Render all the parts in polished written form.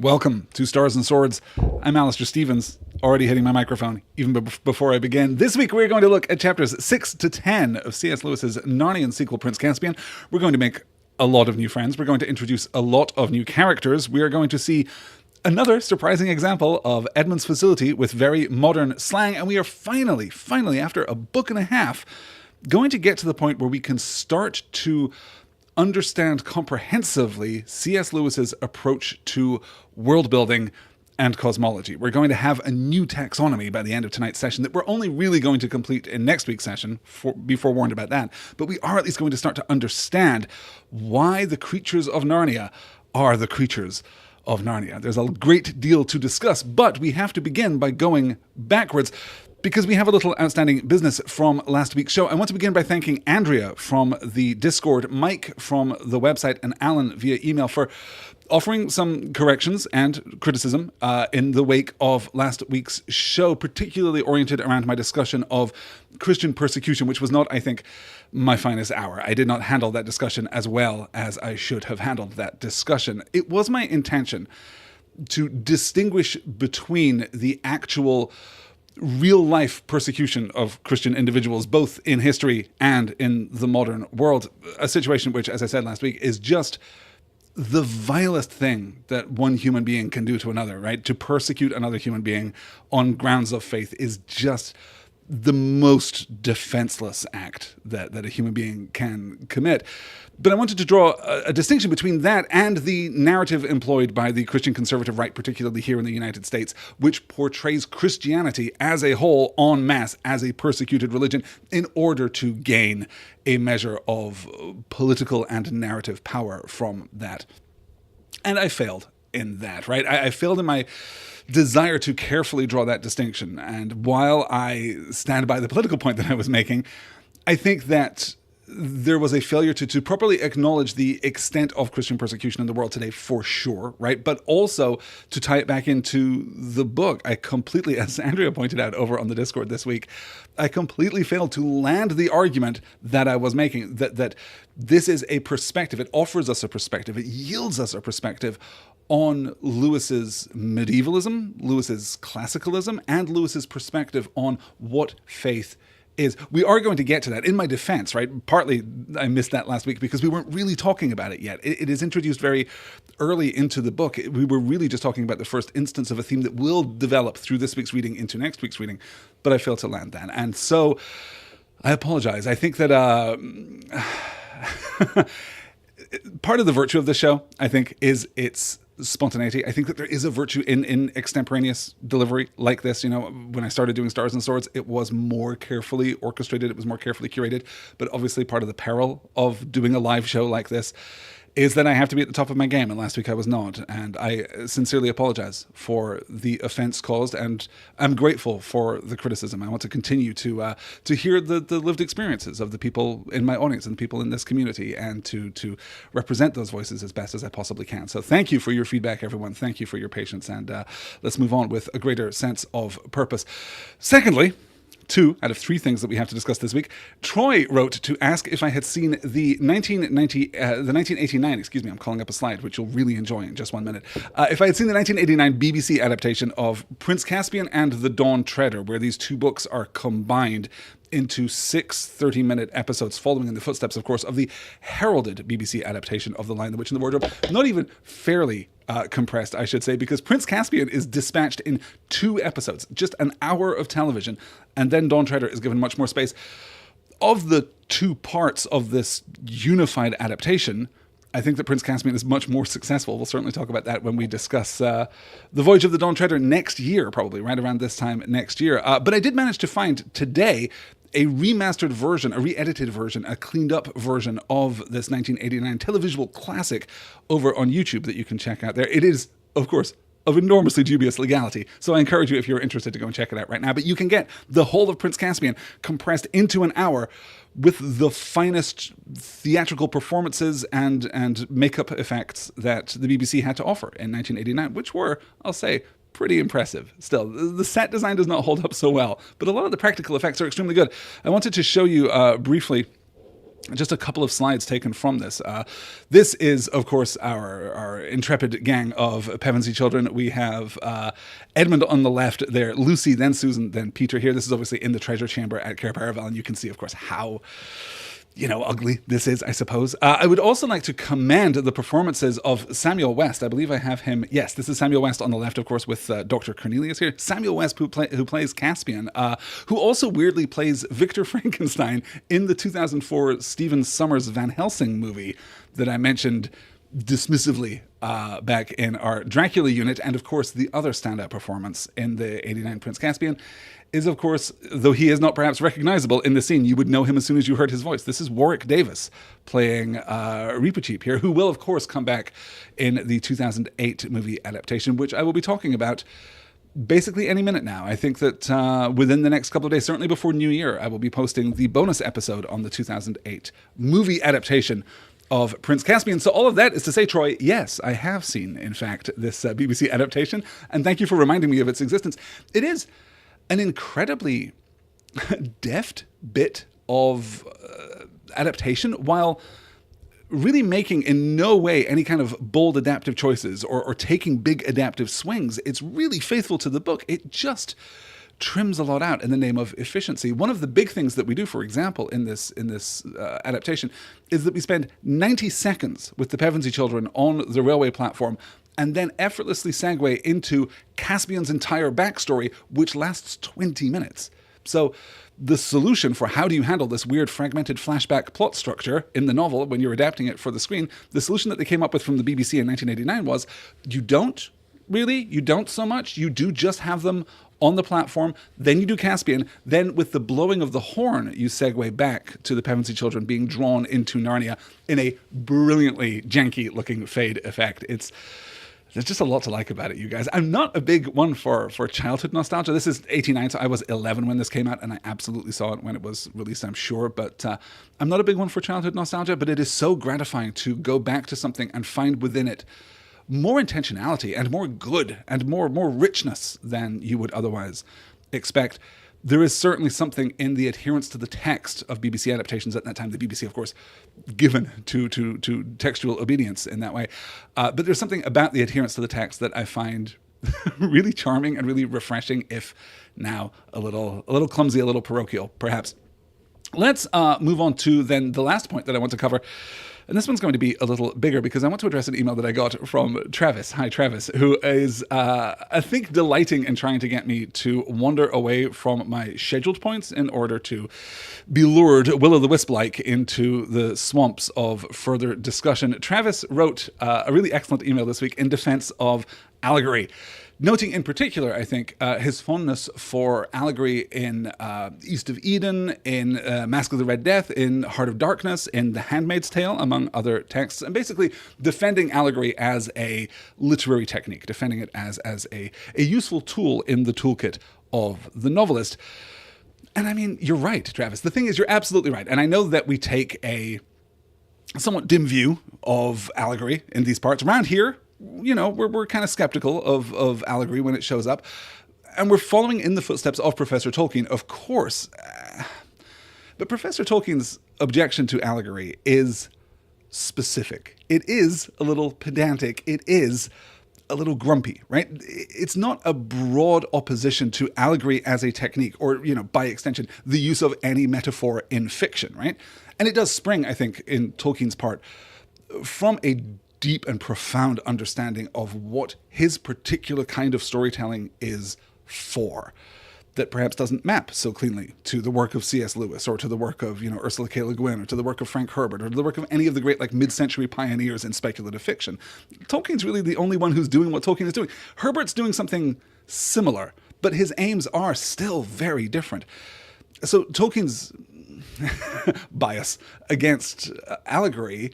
Welcome to Stars and Swords. I'm Alistair Stevens, already hitting my microphone even before I begin. This week we're going to look at chapters 6 to 10 of C.S. Lewis's Narnian sequel, Prince Caspian. We're going to make a lot of new friends. We're going to introduce a lot of new characters. We are going to see another surprising example of Edmund's facility with very modern slang. And we are finally, after a book and a half, going to get to the point where we can start to understand comprehensively C.S. Lewis's approach to world building and cosmology. We're going to have a new taxonomy by the end of tonight's session that we're only really going to complete in next week's session, be forewarned about that. But we are at least going to start to understand why the creatures of Narnia are the creatures of Narnia. There's a great deal to discuss, but we have to begin by going backwards, because we have a little outstanding business from last week's show. I want to begin by thanking Andrea from the Discord, Mike from the website, and Alan via email for offering some corrections and criticism in the wake of last week's show, particularly oriented around my discussion of Christian persecution, which was not, I think, my finest hour. I did not handle that discussion as well as I should have handled that discussion. It was my intention to distinguish between the actual real-life persecution of Christian individuals, both in history and in the modern world, a situation which, as I said last week, is just the vilest thing that one human being can do to another, right? To persecute another human being on grounds of faith is just the most defenseless act that a human being can commit. But I wanted to draw a distinction between that and the narrative employed by the Christian conservative right, particularly here in the United States, which portrays Christianity as a whole, en masse, as a persecuted religion in order to gain a measure of political and narrative power from that. And I failed in that, right? I failed in my desire to carefully draw that distinction. And while I stand by the political point that I was making, I think that there was a failure to properly acknowledge the extent of Christian persecution in the world today, for sure, right? But also to tie it back into the book. I completely, as Andrea pointed out over on the Discord this week, I completely failed to land the argument that I was making, that this is a perspective. It offers us a perspective. It yields us a perspective on Lewis's medievalism, Lewis's classicalism, and Lewis's perspective on what faith is. We are going to get to that. In my defense, right? Partly I missed that last week because we weren't really talking about it yet. It is introduced very early into the book. We were really just talking about the first instance of a theme that will develop through this week's reading into next week's reading, but I failed to land that. And so I apologize. I think that part of the virtue of the show, I think, is its spontaneity. I think that there is a virtue in extemporaneous delivery like this. You know, when I started doing Stars and Swords, it was more carefully orchestrated. It was more carefully curated. But obviously part of the peril of doing a live show like this is that I have to be at the top of my game, and last week I was not. And I sincerely apologize for the offense caused, and I'm grateful for the criticism. I want to continue to hear the lived experiences of the people in my audience and people in this community, and to represent those voices as best as I possibly can. So thank you for your feedback, everyone. Thank you for your patience, and let's move on with a greater sense of purpose. Secondly, 2 out of 3 things that we have to discuss this week. Troy wrote to ask if I had seen the 1989, I'm calling up a slide, which you'll really enjoy in just 1 minute. If I had seen the 1989 BBC adaptation of Prince Caspian and the Dawn Treader, where these 2 books are combined into 6 30-minute episodes, following in the footsteps, of course, of the heralded BBC adaptation of The Lion, the Witch, and the Wardrobe. Not even fairly compressed, I should say, because Prince Caspian is dispatched in 2 episodes, just an hour of television, and then Dawn Treader is given much more space. Of the 2 parts of this unified adaptation, I think that Prince Caspian is much more successful. We'll certainly talk about that when we discuss The Voyage of the Dawn Treader next year, probably right around this time next year. But I did manage to find today a remastered version, a re-edited version, a cleaned up version of this 1989 televisual classic over on YouTube that you can check out there. It is, of course, of enormously dubious legality. So I encourage you, if you're interested, to go and check it out right now. But you can get the whole of Prince Caspian compressed into an hour with the finest theatrical performances and makeup effects that the BBC had to offer in 1989, which were, I'll say, pretty impressive. Still, the set design does not hold up so well, but a lot of the practical effects are extremely good. I wanted to show you briefly just a couple of slides taken from this. This is, of course, our intrepid gang of Pevensey children. We have Edmund on the left there, Lucy, then Susan, then Peter here. This is obviously in the treasure chamber at Cair Paravel, and you can see, of course, how ugly this is, I suppose. I would also like to commend the performances of Samuel West. I believe I have him. Yes, this is Samuel West on the left, of course, with Dr. Cornelius here. Samuel West, who plays Caspian, who also weirdly plays Victor Frankenstein in the 2004 Stephen Sommers Van Helsing movie that I mentioned dismissively back in our Dracula unit. And of course, the other standout performance in the 89 Prince Caspian is, of course, though he is not perhaps recognizable in the scene, you would know him as soon as you heard his voice. This is Warwick Davis playing Reepicheep here, who will, of course, come back in the 2008 movie adaptation, which I will be talking about basically any minute now. I think that within the next couple of days, certainly before New Year, I will be posting the bonus episode on the 2008 movie adaptation of Prince Caspian. So all of that is to say, Troy, yes, I have seen, in fact, this BBC adaptation, and thank you for reminding me of its existence. It is an incredibly deft bit of adaptation, while really making in no way any kind of bold adaptive choices or taking big adaptive swings. It's really faithful to the book. It just trims a lot out in the name of efficiency. One of the big things that we do, for example, in this adaptation is that we spend 90 seconds with the Pevensey children on the railway platform and then effortlessly segue into Caspian's entire backstory, which lasts 20 minutes. So the solution for how do you handle this weird fragmented flashback plot structure in the novel when you're adapting it for the screen, the solution that they came up with from the BBC in 1989 was, you don't so much. You do just have them on the platform, then you do Caspian, then with the blowing of the horn, you segue back to the Pevensey children being drawn into Narnia in a brilliantly janky-looking fade effect. There's just a lot to like about it, you guys. I'm not a big one for childhood nostalgia. This is 89, so I was 11 when this came out, and I absolutely saw it when it was released, I'm sure. But I'm not a big one for childhood nostalgia, but it is so gratifying to go back to something and find within it more intentionality and more good and more richness than you would otherwise expect. There is certainly something in the adherence to the text of BBC adaptations at that time. The BBC, of course, given to textual obedience in that way. But there's something about the adherence to the text that I find really charming and really refreshing, if now a little clumsy, a little parochial, perhaps. Let's move on to then the last point that I want to cover. And this one's going to be a little bigger because I want to address an email that I got from Travis. Hi, Travis, who is, I think, delighting in trying to get me to wander away from my scheduled points in order to be lured will-o'-the-wisp-like into the swamps of further discussion. Travis wrote a really excellent email this week in defense of allegory, noting in particular, I think, his fondness for allegory in East of Eden, in Mask of the Red Death, in Heart of Darkness, in The Handmaid's Tale, among other texts, and basically defending allegory as a literary technique, defending it as a useful tool in the toolkit of the novelist. And I mean, you're right, Travis. The thing is, you're absolutely right. And I know that we take a somewhat dim view of allegory in these parts. Around here, we're kind of skeptical of allegory when it shows up. And we're following in the footsteps of Professor Tolkien, of course. But Professor Tolkien's objection to allegory is specific. It is a little pedantic. It is a little grumpy, right? It's not a broad opposition to allegory as a technique, or, by extension, the use of any metaphor in fiction, right? And it does spring, I think, in Tolkien's part, from a deep and profound understanding of what his particular kind of storytelling is for, that perhaps doesn't map so cleanly to the work of C.S. Lewis, or to the work of, Ursula K. Le Guin, or to the work of Frank Herbert, or to the work of any of the great, mid-century pioneers in speculative fiction. Tolkien's really the only one who's doing what Tolkien is doing. Herbert's doing something similar, but his aims are still very different. So Tolkien's bias against allegory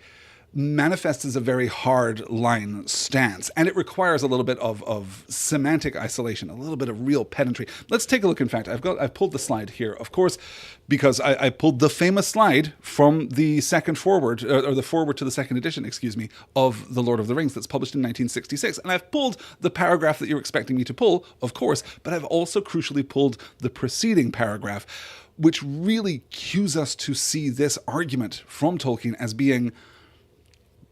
manifests as a very hard line stance, and it requires a little bit of semantic isolation, a little bit of real pedantry. Let's take a look. In fact, I've pulled the slide here, of course, because I pulled the famous slide from the second forward, or the forward to the second edition, of The Lord of the Rings that's published in 1966. And I've pulled the paragraph that you're expecting me to pull, of course, but I've also crucially pulled the preceding paragraph, which really cues us to see this argument from Tolkien as being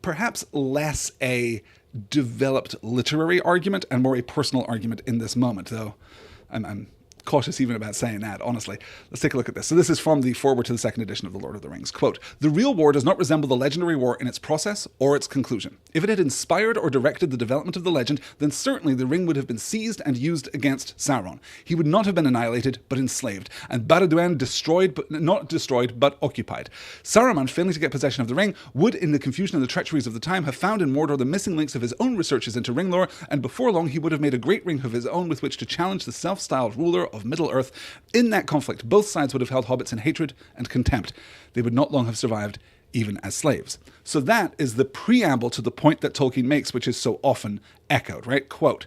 perhaps less a developed literary argument and more a personal argument in this moment, though I'm cautious even about saying that, honestly. Let's take a look at this. So this is from the foreword to the second edition of The Lord of the Rings. Quote, "The real war does not resemble the legendary war in its process or its conclusion. If it had inspired or directed the development of the legend, then certainly the ring would have been seized and used against Sauron. He would not have been annihilated, but enslaved, and Barad-dûn destroyed, but not destroyed, but occupied. Saruman, failing to get possession of the ring, would, in the confusion and the treacheries of the time, have found in Mordor the missing links of his own researches into ring lore, and before long he would have made a great ring of his own with which to challenge the self-styled ruler of Middle-earth. In that conflict, both sides would have held hobbits in hatred and contempt. They would not long have survived, even as slaves." So that is the preamble to the point that Tolkien makes, which is so often echoed, right? Quote,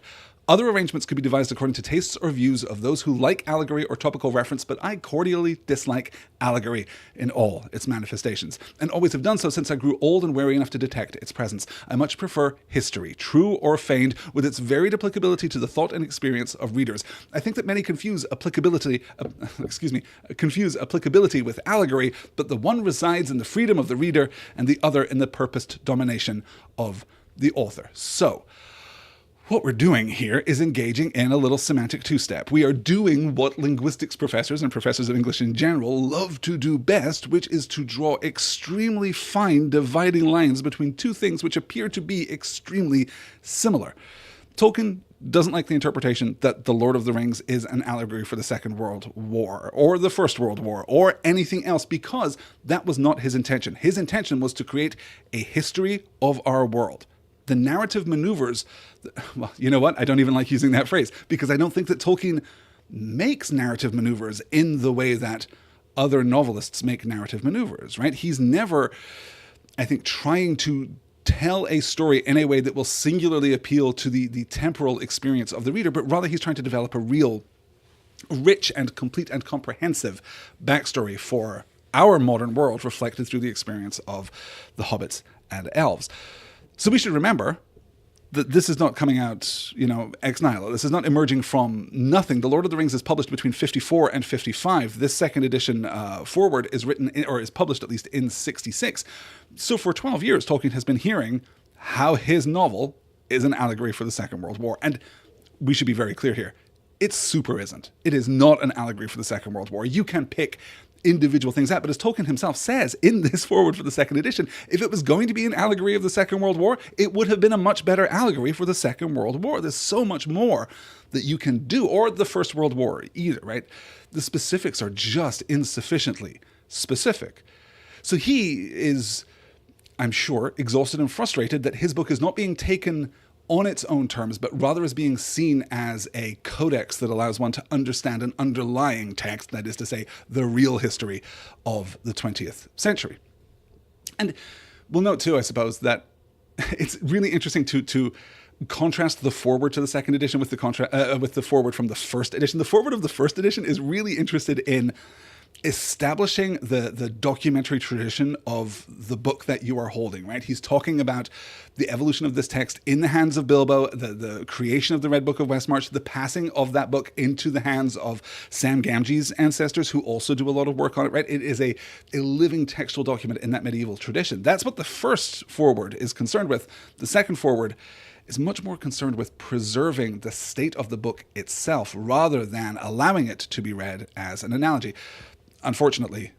"Other arrangements could be devised according to tastes or views of those who like allegory or topical reference, but I cordially dislike allegory in all its manifestations, and always have done so since I grew old and wary enough to detect its presence. I much prefer history, true or feigned, with its varied applicability to the thought and experience of readers. I think that many confuse applicability with allegory, but the one resides in the freedom of the reader, and the other in the purposed domination of the author." So, what we're doing here is engaging in a little semantic two-step. We are doing what linguistics professors and professors of English in general love to do best, which is to draw extremely fine dividing lines between two things which appear to be extremely similar. Tolkien doesn't like the interpretation that The Lord of the Rings is an allegory for the Second World War, or the First World War, or anything else, because that was not his intention. His intention was to create a history of our world. The narrative maneuvers, well, you know what? I don't even like using that phrase, because I don't think that Tolkien makes narrative maneuvers in the way that other novelists make narrative maneuvers, right? He's never, I think, trying to tell a story in a way that will singularly appeal to the temporal experience of the reader, but rather he's trying to develop a real, rich and complete and comprehensive backstory for our modern world, reflected through the experience of the hobbits and elves. So we should remember that this is not coming out, ex nihilo. This is not emerging from nothing. The Lord of the Rings is published between 54 and 55. This second edition forward is written, or is published at least in 66. So for 12 years, Tolkien has been hearing how his novel is an allegory for the Second World War. And we should be very clear here. It super isn't. It is not an allegory for the Second World War. You can pick individual things out, but as Tolkien himself says in this foreword for the second edition, if it was going to be an allegory of the Second World War, it would have been a much better allegory for the Second World War. There's so much more that you can do, or the First World War either, right? The specifics are just insufficiently specific. So he is, I'm sure, exhausted and frustrated that his book is not being taken on its own terms, but rather as being seen as a codex that allows one to understand an underlying text, that is to say, the real history of the 20th century. And we'll note too, I suppose, that it's really interesting to contrast the foreword to the second edition with the foreword from the first edition. The foreword of the first edition is really interested in establishing the documentary tradition of the book that you are holding, right? He's talking about the evolution of this text in the hands of Bilbo, the creation of the Red Book of Westmarch, the passing of that book into the hands of Sam Gamgee's ancestors, who also do a lot of work on it, right? It is a living textual document in that medieval tradition. That's what the first foreword is concerned with. The second foreword is much more concerned with preserving the state of the book itself rather than allowing it to be read as an analogy. Unfortunately,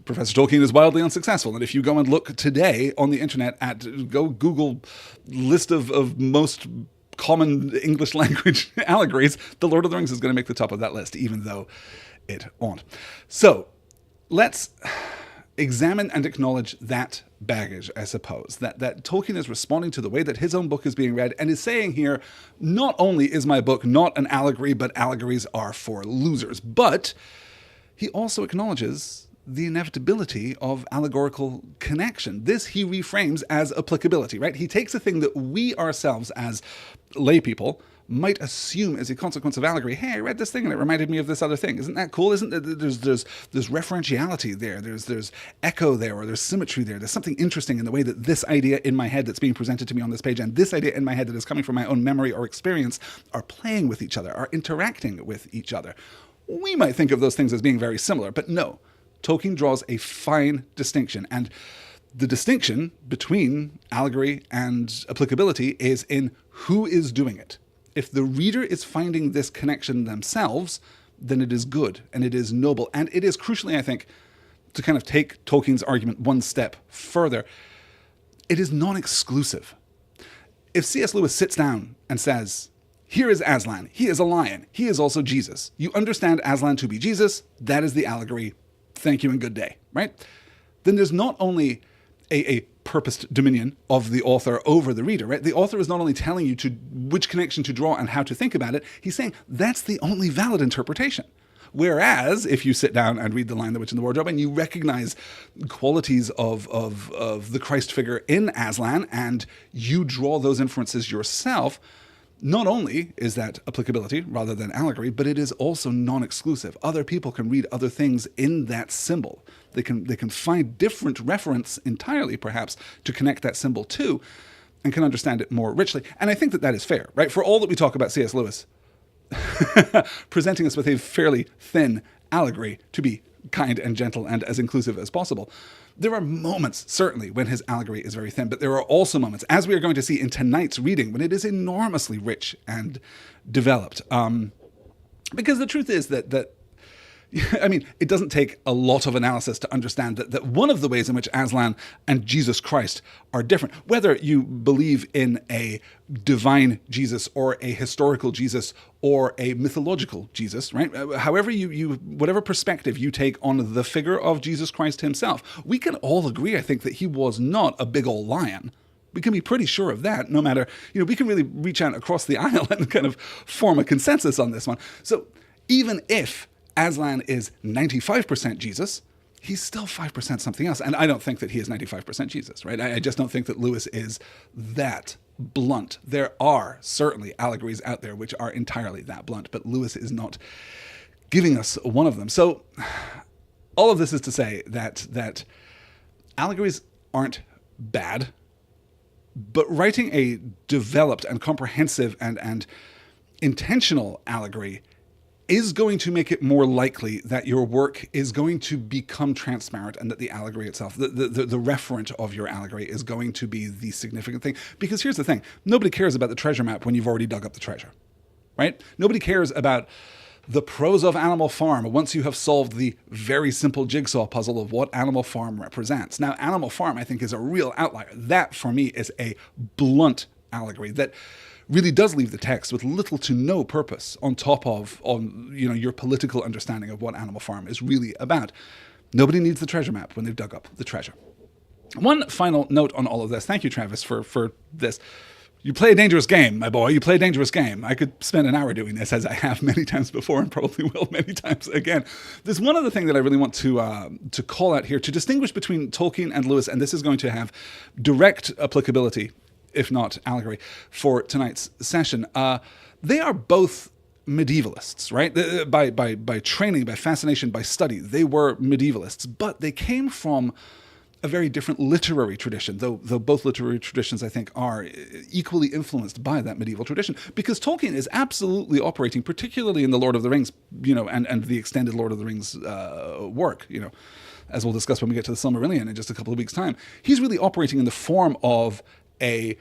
Professor Tolkien is wildly unsuccessful. And if you go and look today on the internet go Google list of most common English language allegories, The Lord of the Rings is going to make the top of that list, even though it won't. So let's examine and acknowledge that baggage, I suppose, that Tolkien is responding to the way that his own book is being read and is saying here, not only is my book not an allegory, but allegories are for losers. But he also acknowledges the inevitability of allegorical connection. This he reframes as applicability, right? He takes a thing that we ourselves as lay people might assume as a consequence of allegory. Hey, I read this thing and it reminded me of this other thing. Isn't that cool? Isn't there's referentiality there? There's echo there, or there's symmetry there. There's something interesting in the way that this idea in my head that's being presented to me on this page and this idea in my head that is coming from my own memory or experience are playing with each other, are interacting with each other. We might think of those things as being very similar, but no. Tolkien draws a fine distinction, and the distinction between allegory and applicability is in who is doing it. If the reader is finding this connection themselves, then it is good and it is noble. And it is crucially, I think, to kind of take Tolkien's argument one step further, it is non-exclusive. If C.S. Lewis sits down and says, here is Aslan, he is a lion, he is also Jesus. You understand Aslan to be Jesus, that is the allegory, thank you and good day, right? Then there's not only a purposed dominion of the author over the reader, right? The author is not only telling you to which connection to draw and how to think about it, he's saying that's the only valid interpretation. Whereas if you sit down and read The Lion, the Witch, and the Wardrobe and you recognize qualities of the Christ figure in Aslan and you draw those inferences yourself, not only is that applicability rather than allegory, but it is also non-exclusive. Other people can read other things in that symbol. They can find different reference entirely, perhaps, to connect that symbol to, and can understand it more richly. And I think that that is fair, right? For all that we talk about C.S. Lewis presenting us with a fairly thin allegory to be kind and gentle and as inclusive as possible, there are moments, certainly, when his allegory is very thin, but there are also moments, as we are going to see in tonight's reading, when it is enormously rich and developed. Because the truth is that I mean, it doesn't take a lot of analysis to understand that one of the ways in which Aslan and Jesus Christ are different, whether you believe in a divine Jesus or a historical Jesus or a mythological Jesus, right? However whatever perspective you take on the figure of Jesus Christ himself, we can all agree, I think, that he was not a big old lion. We can be pretty sure of that, no matter, we can really reach out across the aisle and kind of form a consensus on this one. So even if Aslan is 95% Jesus, he's still 5% something else. And I don't think that he is 95% Jesus, right? I just don't think that Lewis is that blunt. There are certainly allegories out there which are entirely that blunt, but Lewis is not giving us one of them. So all of this is to say that allegories aren't bad, but writing a developed and comprehensive and intentional allegory is going to make it more likely that your work is going to become transparent and that the allegory itself, the referent of your allegory is going to be the significant thing. Because here's the thing, nobody cares about the treasure map when you've already dug up the treasure, right? Nobody cares about the prose of Animal Farm once you have solved the very simple jigsaw puzzle of what Animal Farm represents. Now, Animal Farm, I think, is a real outlier. That, for me, is a blunt allegory that really does leave the text with little to no purpose on top of your political understanding of what Animal Farm is really about. Nobody needs the treasure map when they've dug up the treasure. One final note on all of this. Thank you, Travis, for this. You play a dangerous game, my boy. You play a dangerous game. I could spend an hour doing this, as I have many times before and probably will many times again. There's one other thing that I really want to call out here, to distinguish between Tolkien and Lewis, and this is going to have direct applicability, if not allegory, for tonight's session. They are both medievalists, right? By training, by fascination, by study, they were medievalists, but they came from a very different literary tradition, though both literary traditions, I think, are equally influenced by that medieval tradition, because Tolkien is absolutely operating, particularly in the Lord of the Rings, and the extended Lord of the Rings work, as we'll discuss when we get to the Silmarillion in just a couple of weeks' time. He's really operating in the form of a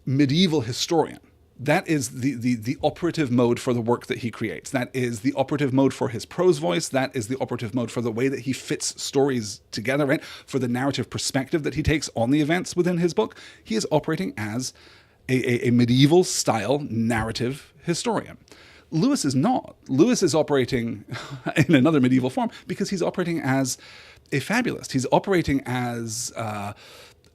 medieval historian. That is the operative mode for the work that he creates. That is the operative mode for his prose voice. That is the operative mode for the way that he fits stories together, right? For the narrative perspective that he takes on the events within his book. He is operating as a medieval style narrative historian. Lewis is not. Lewis is operating in another medieval form because he's operating as a fabulist. He's operating as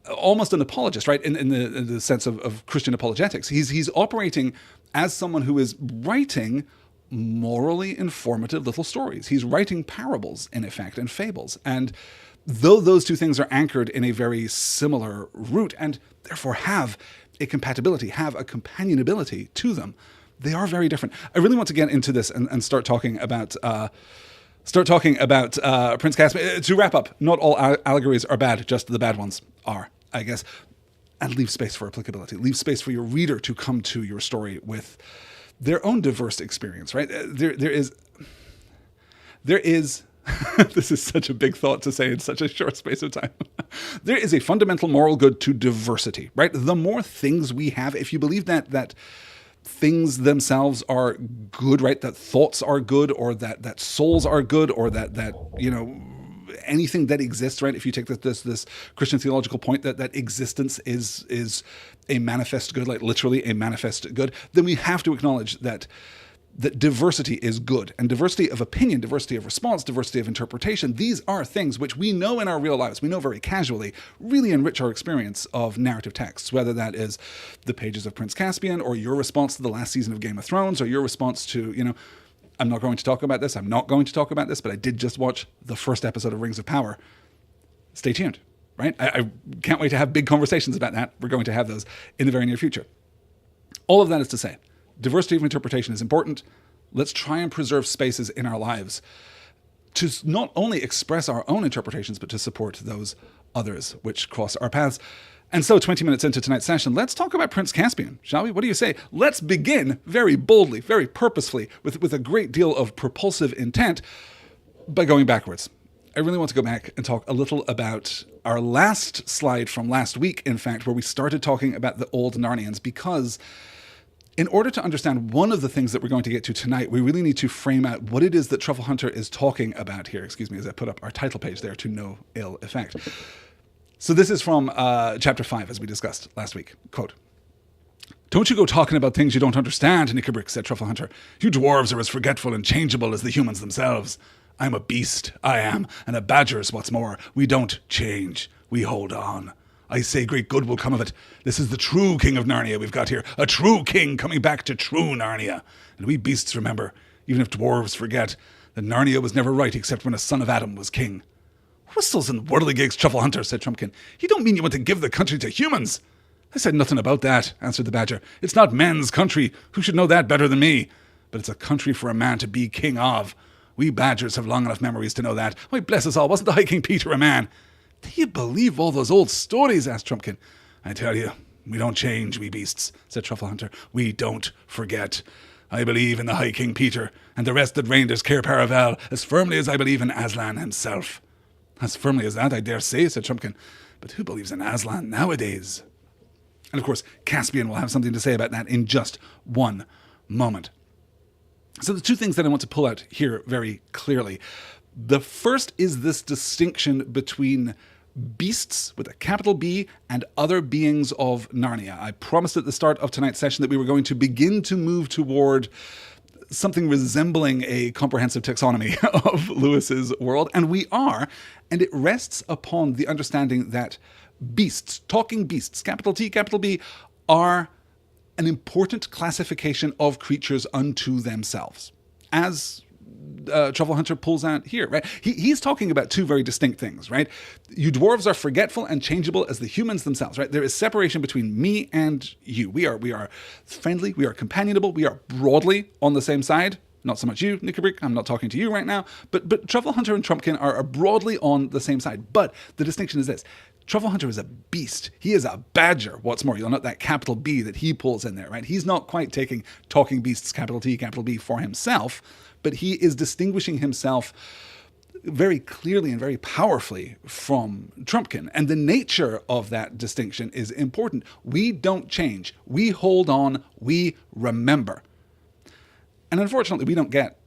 almost an apologist, right? In the sense of Christian apologetics. He's operating as someone who is writing morally informative little stories. He's writing parables, in effect, and fables. And though those two things are anchored in a very similar root and therefore have a compatibility, have a companionability to them, they are very different. I really want to get into this and start talking about Prince Caspian. To wrap up, not all allegories are bad, just the bad ones are, I guess. And leave space for applicability. Leave space for your reader to come to your story with their own diverse experience, right? There is this is such a big thought to say in such a short space of time. There is a fundamental moral good to diversity, right? The more things we have, if you believe that things themselves are good, right? That thoughts are good, or that souls are good, or that anything that exists, right? If you take this Christian theological point that existence is a manifest good, like literally a manifest good, then we have to acknowledge that diversity is good. And diversity of opinion, diversity of response, diversity of interpretation, these are things which we know in our real lives, we know very casually, really enrich our experience of narrative texts, whether that is the pages of Prince Caspian, or your response to the last season of Game of Thrones, or your response to, I'm not going to talk about this, but I did just watch the first episode of Rings of Power. Stay tuned, right? I can't wait to have big conversations about that. We're going to have those in the very near future. All of that is to say, diversity of interpretation is important. Let's try and preserve spaces in our lives to not only express our own interpretations, but to support those others which cross our paths. And so 20 minutes into tonight's session, let's talk about Prince Caspian, shall we? What do you say? Let's begin very boldly, very purposefully, with a great deal of propulsive intent by going backwards. I really want to go back and talk a little about our last slide from last week, in fact, where we started talking about the old Narnians, because in order to understand one of the things that we're going to get to tonight, we really need to frame out what it is that Truffle Hunter is talking about here. Excuse me, as I put up our title page there to no ill effect. So this is from chapter 5, as we discussed last week. Quote, "Don't you go talking about things you don't understand, Nickabrick," said Truffle Hunter. "You dwarves are as forgetful and changeable as the humans themselves. I'm a beast, I am, and a badger's what's more. We don't change, we hold on. I say great good will come of it. This is the true king of Narnia we've got here. A true king coming back to true Narnia. And we beasts remember, even if dwarves forget, that Narnia was never right except when a son of Adam was king." "Whistles and whirligigs, Truffle Hunter," said Trumpkin. "You don't mean you want to give the country to humans?" "I said nothing about that," answered the Badger. "It's not men's country. Who should know that better than me? But it's a country for a man to be king of. We Badgers have long enough memories to know that. Why, bless us all, wasn't the High King Peter a man?" "Do you believe all those old stories?" asked Trumpkin. "I tell you, we don't change, we beasts," said Truffle Hunter. "We don't forget. I believe in the High King Peter and the rest that reigned as Cair Paravel as firmly as I believe in Aslan himself." "As firmly as that, I dare say," said Trumpkin. "But who believes in Aslan nowadays?" And of course, Caspian will have something to say about that in just one moment. So the two things that I want to pull out here very clearly. The first is this distinction between beasts with a capital B and other beings of Narnia. I promised at the start of tonight's session that we were going to begin to move toward something resembling a comprehensive taxonomy of Lewis's world, and we are, and it rests upon the understanding that beasts, talking beasts, capital T, capital B, are an important classification of creatures unto themselves, as Truffle Hunter pulls out here, right? He's talking about two very distinct things, right? You dwarves are forgetful and changeable as the humans themselves, right? There is separation between me and you. We are friendly, we are companionable, we are broadly on the same side. Not so much you, Nickabrick, I'm not talking to you right now, but Truffle Hunter and Trumpkin are broadly on the same side. But the distinction is this. Truffle Hunter is a beast. He is a badger. What's more, you'll note that capital B that he pulls in there, right? He's not quite taking talking beasts, capital T, capital B for himself, but he is distinguishing himself very clearly and very powerfully from Trumpkin. And the nature of that distinction is important. We don't change. We hold on. We remember. And unfortunately, we don't get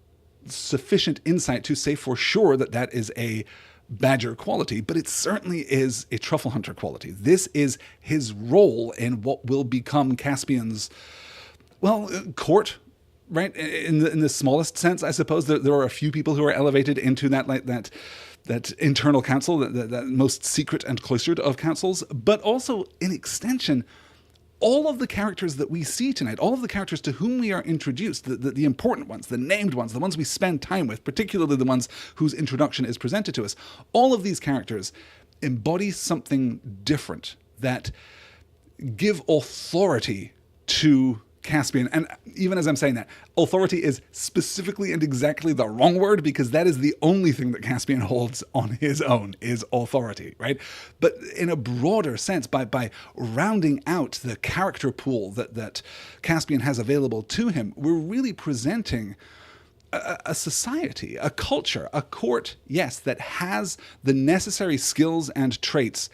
sufficient insight to say for sure that that is a badger quality, but it certainly is a Truffle Hunter quality. This is his role in what will become Caspian's, court, right? In the smallest sense, I suppose. There are a few people who are elevated into that internal council, that most secret and cloistered of councils, but also in extension, all of the characters that we see tonight, all of the characters to whom we are introduced, the important ones, the named ones, the ones we spend time with, particularly the ones whose introduction is presented to us, all of these characters embody something different that give authority to Caspian. And even as I'm saying that, authority is specifically and exactly the wrong word, because that is the only thing that Caspian holds on his own, is authority, right? But in a broader sense, by rounding out the character pool that Caspian has available to him, we're really presenting a society, a culture, a court, yes, that has the necessary skills and traits.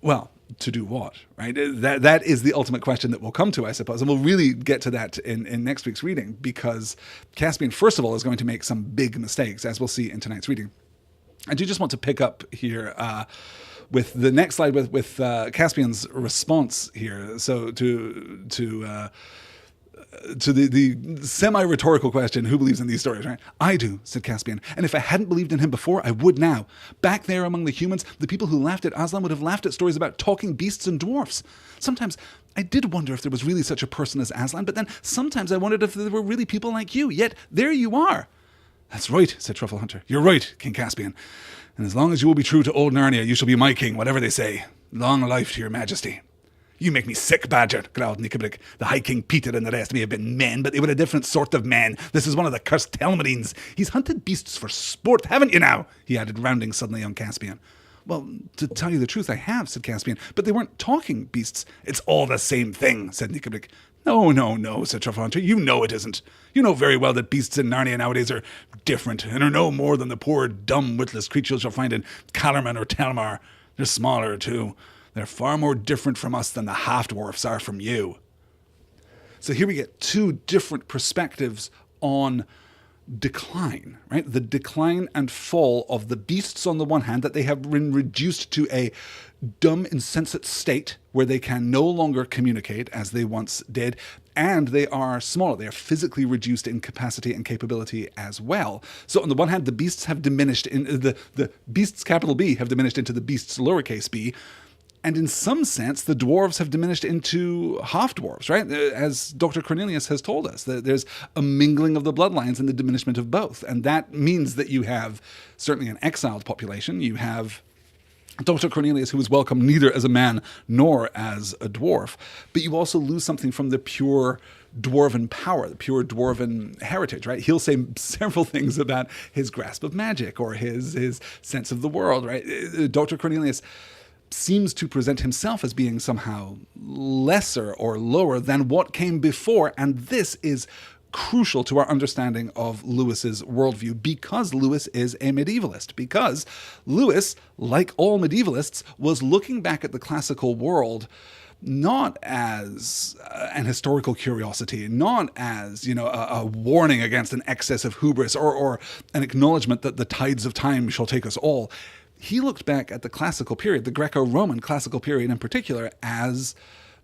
Well, to do what, right? That is the ultimate question that we'll come to, I suppose. And we'll really get to that in next week's reading, because Caspian, first of all, is going to make some big mistakes, as we'll see in tonight's reading. I do just want to pick up here with the next slide with Caspian's response here. So to the semi-rhetorical question, who believes in these stories, right? I do, said Caspian, and if I hadn't believed in him before, I would now. Back there among the humans, the people who laughed at Aslan would have laughed at stories about talking beasts and dwarfs. Sometimes I did wonder if there was really such a person as Aslan, but then sometimes I wondered if there were really people like you, yet there you are. That's right, said Truffle Hunter. You're right, King Caspian. And as long as you will be true to old Narnia, you shall be my king, whatever they say. Long life to your majesty. You make me sick, Badger, growled Nickabrick. The High King Peter and the rest may have been men, but they were a different sort of man. This is one of the cursed Telmarines. He's hunted beasts for sport, haven't you now? He added, rounding suddenly on Caspian. Well, to tell you the truth, I have, said Caspian, but they weren't talking beasts. It's all the same thing, said Nickabrick. No, said Truffle Hunter. You know it isn't. You know very well that beasts in Narnia nowadays are different, and are no more than the poor, dumb, witless creatures you'll find in Calormen or Telmar. They're smaller, too. They're far more different from us than the half-dwarfs are from you. So here we get two different perspectives on decline, right? The decline and fall of the beasts on the one hand, that they have been reduced to a dumb, insensate state where they can no longer communicate as they once did, and they are smaller. They are physically reduced in capacity and capability as well. So on the one hand, the beasts have diminished in the beasts, capital B, have diminished into the beasts, lowercase b. And in some sense, the dwarves have diminished into half-dwarves, right? As Dr. Cornelius has told us, that there's a mingling of the bloodlines and the diminishment of both. And that means that you have certainly an exiled population. You have Dr. Cornelius, who was welcome neither as a man nor as a dwarf. But you also lose something from the pure dwarven power, the pure dwarven heritage, right? He'll say several things about his grasp of magic or his sense of the world, right? Dr. Cornelius seems to present himself as being somehow lesser or lower than what came before, and this is crucial to our understanding of Lewis's worldview, because Lewis is a medievalist, because Lewis, like all medievalists, was looking back at the classical world not as an historical curiosity, not as, a warning against an excess of hubris or an acknowledgement that the tides of time shall take us all. He looked back at the classical period, the Greco-Roman classical period in particular, as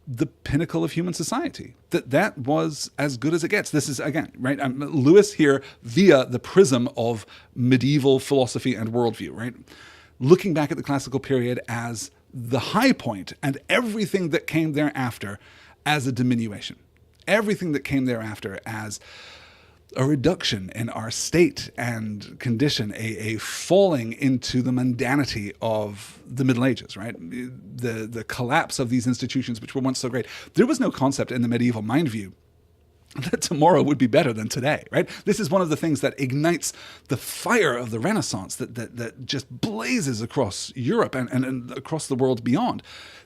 the pinnacle of human society. That was as good as it gets. This is, again, right? Lewis here via the prism of medieval philosophy and worldview, right? Looking back at the classical period as the high point, and everything that came thereafter as a diminution. Everything that came thereafter as a reduction in our state and condition, a falling into the mundanity of the Middle Ages, right? The collapse of these institutions which were once so great. There was no concept in the medieval mind view that tomorrow would be better than today, right? This is one of the things that ignites the fire of the Renaissance that just blazes across Europe and across the world beyond.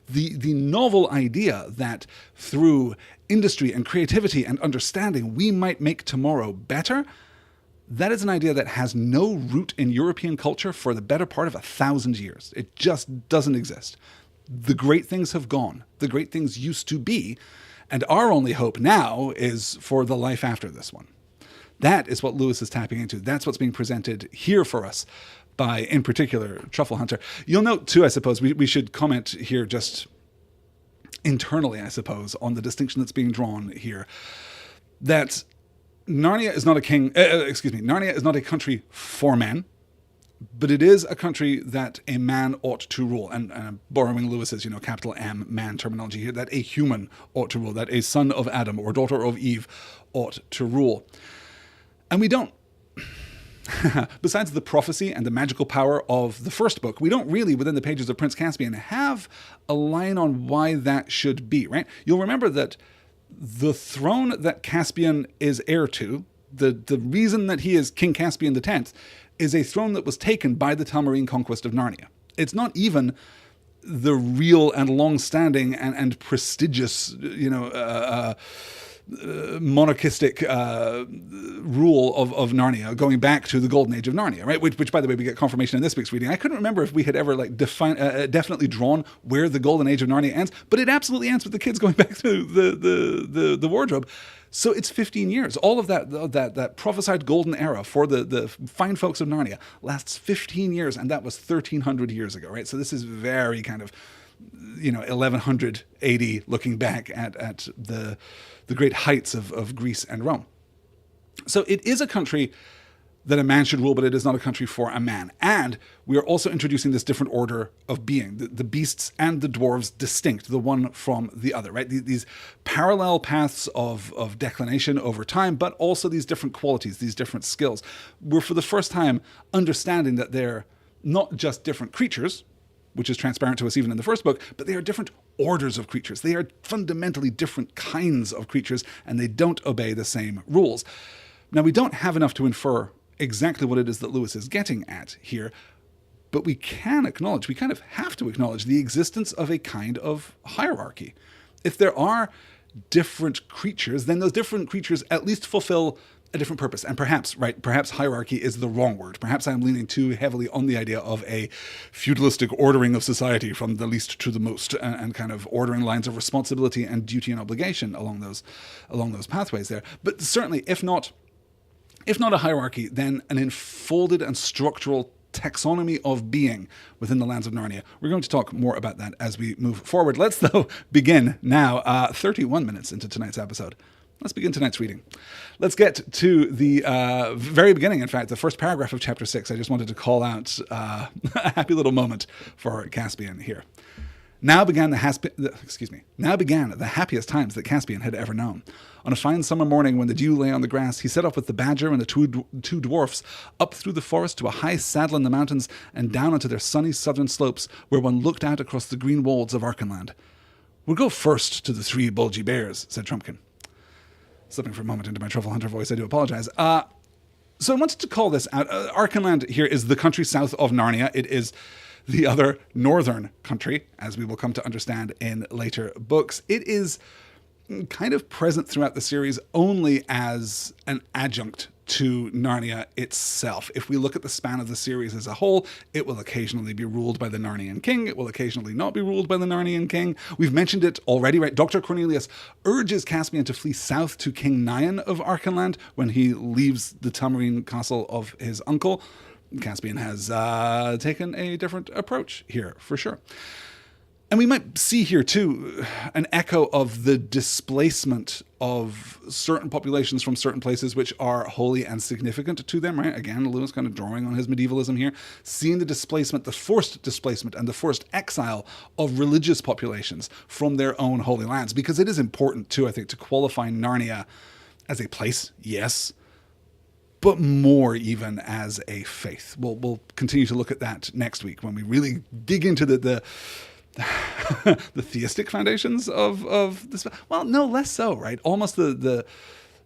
The novel idea that through industry and creativity and understanding we might make tomorrow better, that is an idea that has no root in European culture for the better part of 1,000 years. It just doesn't exist. The great things have gone. The great things used to be. And our only hope now is for the life after this one. That is what Lewis is tapping into. That's what's being presented here for us by, in particular, Truffle Hunter. You'll note, too, I suppose, we should comment here just internally, I suppose, on the distinction that's being drawn here, that Narnia is not a country for men, But it is a country that a man ought to rule. And I'm borrowing Lewis's, capital M, man terminology here, that a human ought to rule, that a son of Adam or daughter of Eve ought to rule. And we don't, besides the prophecy and the magical power of the first book, we don't really, within the pages of Prince Caspian, have a line on why that should be, right? You'll remember that the throne that Caspian is heir to, the reason that he is King Caspian X, is a throne that was taken by the Telmarine conquest of Narnia. It's not even the real and long-standing and prestigious, monarchistic rule of Narnia, going back to the Golden Age of Narnia, right? Which, by the way, we get confirmation in this week's reading. I couldn't remember if we had ever definitely drawn where the Golden Age of Narnia ends, but it absolutely ends with the kids going back to the wardrobe. So it's 15 years. All of that prophesied golden era for the fine folks of Narnia lasts 15 years, and that was 1,300 years ago, right? So this is very kind of 1180 looking back at the great heights of Greece and Rome. So it is a country that a man should rule, but it is not a country for a man. And we are also introducing this different order of being, the beasts and the dwarves distinct, the one from the other, right? These parallel paths of declination over time, but also these different qualities, these different skills. We're for the first time understanding that they're not just different creatures, which is transparent to us even in the first book, but they are different orders of creatures. They are fundamentally different kinds of creatures, and they don't obey the same rules. Now, we don't have enough to infer exactly what it is that Lewis is getting at here, but we can acknowledge, we kind of have to acknowledge the existence of a kind of hierarchy. If there are different creatures, then those different creatures at least fulfill a different purpose. And perhaps hierarchy is the wrong word. Perhaps I'm leaning too heavily on the idea of a feudalistic ordering of society from the least to the most, and kind of ordering lines of responsibility and duty and obligation along those pathways there. But certainly, if not a hierarchy, then an enfolded and structural taxonomy of being within the lands of Narnia. We're going to talk more about that as we move forward. Let's, though, begin now, 31 minutes into tonight's episode. Let's begin tonight's reading. Let's get to the very beginning, in fact, the first paragraph of chapter 6. I just wanted to call out a happy little moment for Caspian here. Now began the happiest times that Caspian had ever known. On a fine summer morning when the dew lay on the grass, he set off with the badger and the two dwarfs up through the forest to a high saddle in the mountains and down onto their sunny southern slopes where one looked out across the green wolds of Archenland. "We'll go first to the 3 bulgy bears," said Trumpkin. Slipping for a moment into my truffle hunter voice, I do apologize. So I wanted to call this out. Archenland here is the country south of Narnia. It is the other northern country, as we will come to understand in later books. It is kind of present throughout the series only as an adjunct to Narnia itself. If we look at the span of the series as a whole, it will occasionally be ruled by the Narnian king. It will occasionally not be ruled by the Narnian king. We've mentioned it already, right? Dr. Cornelius urges Caspian to flee south to King Naian of Archenland when he leaves the Telmarine castle of his uncle. Caspian has taken a different approach here, for sure. And we might see here, too, an echo of the displacement of certain populations from certain places which are holy and significant to them, right? Again, Lewis kind of drawing on his medievalism here, seeing the displacement, the forced displacement and the forced exile of religious populations from their own holy lands. Because it is important, too, I think, to qualify Narnia as a place, yes, but more even as a faith. We'll continue to look at that next week when we really dig into the theistic foundations of this. Well, no, less so, right? Almost the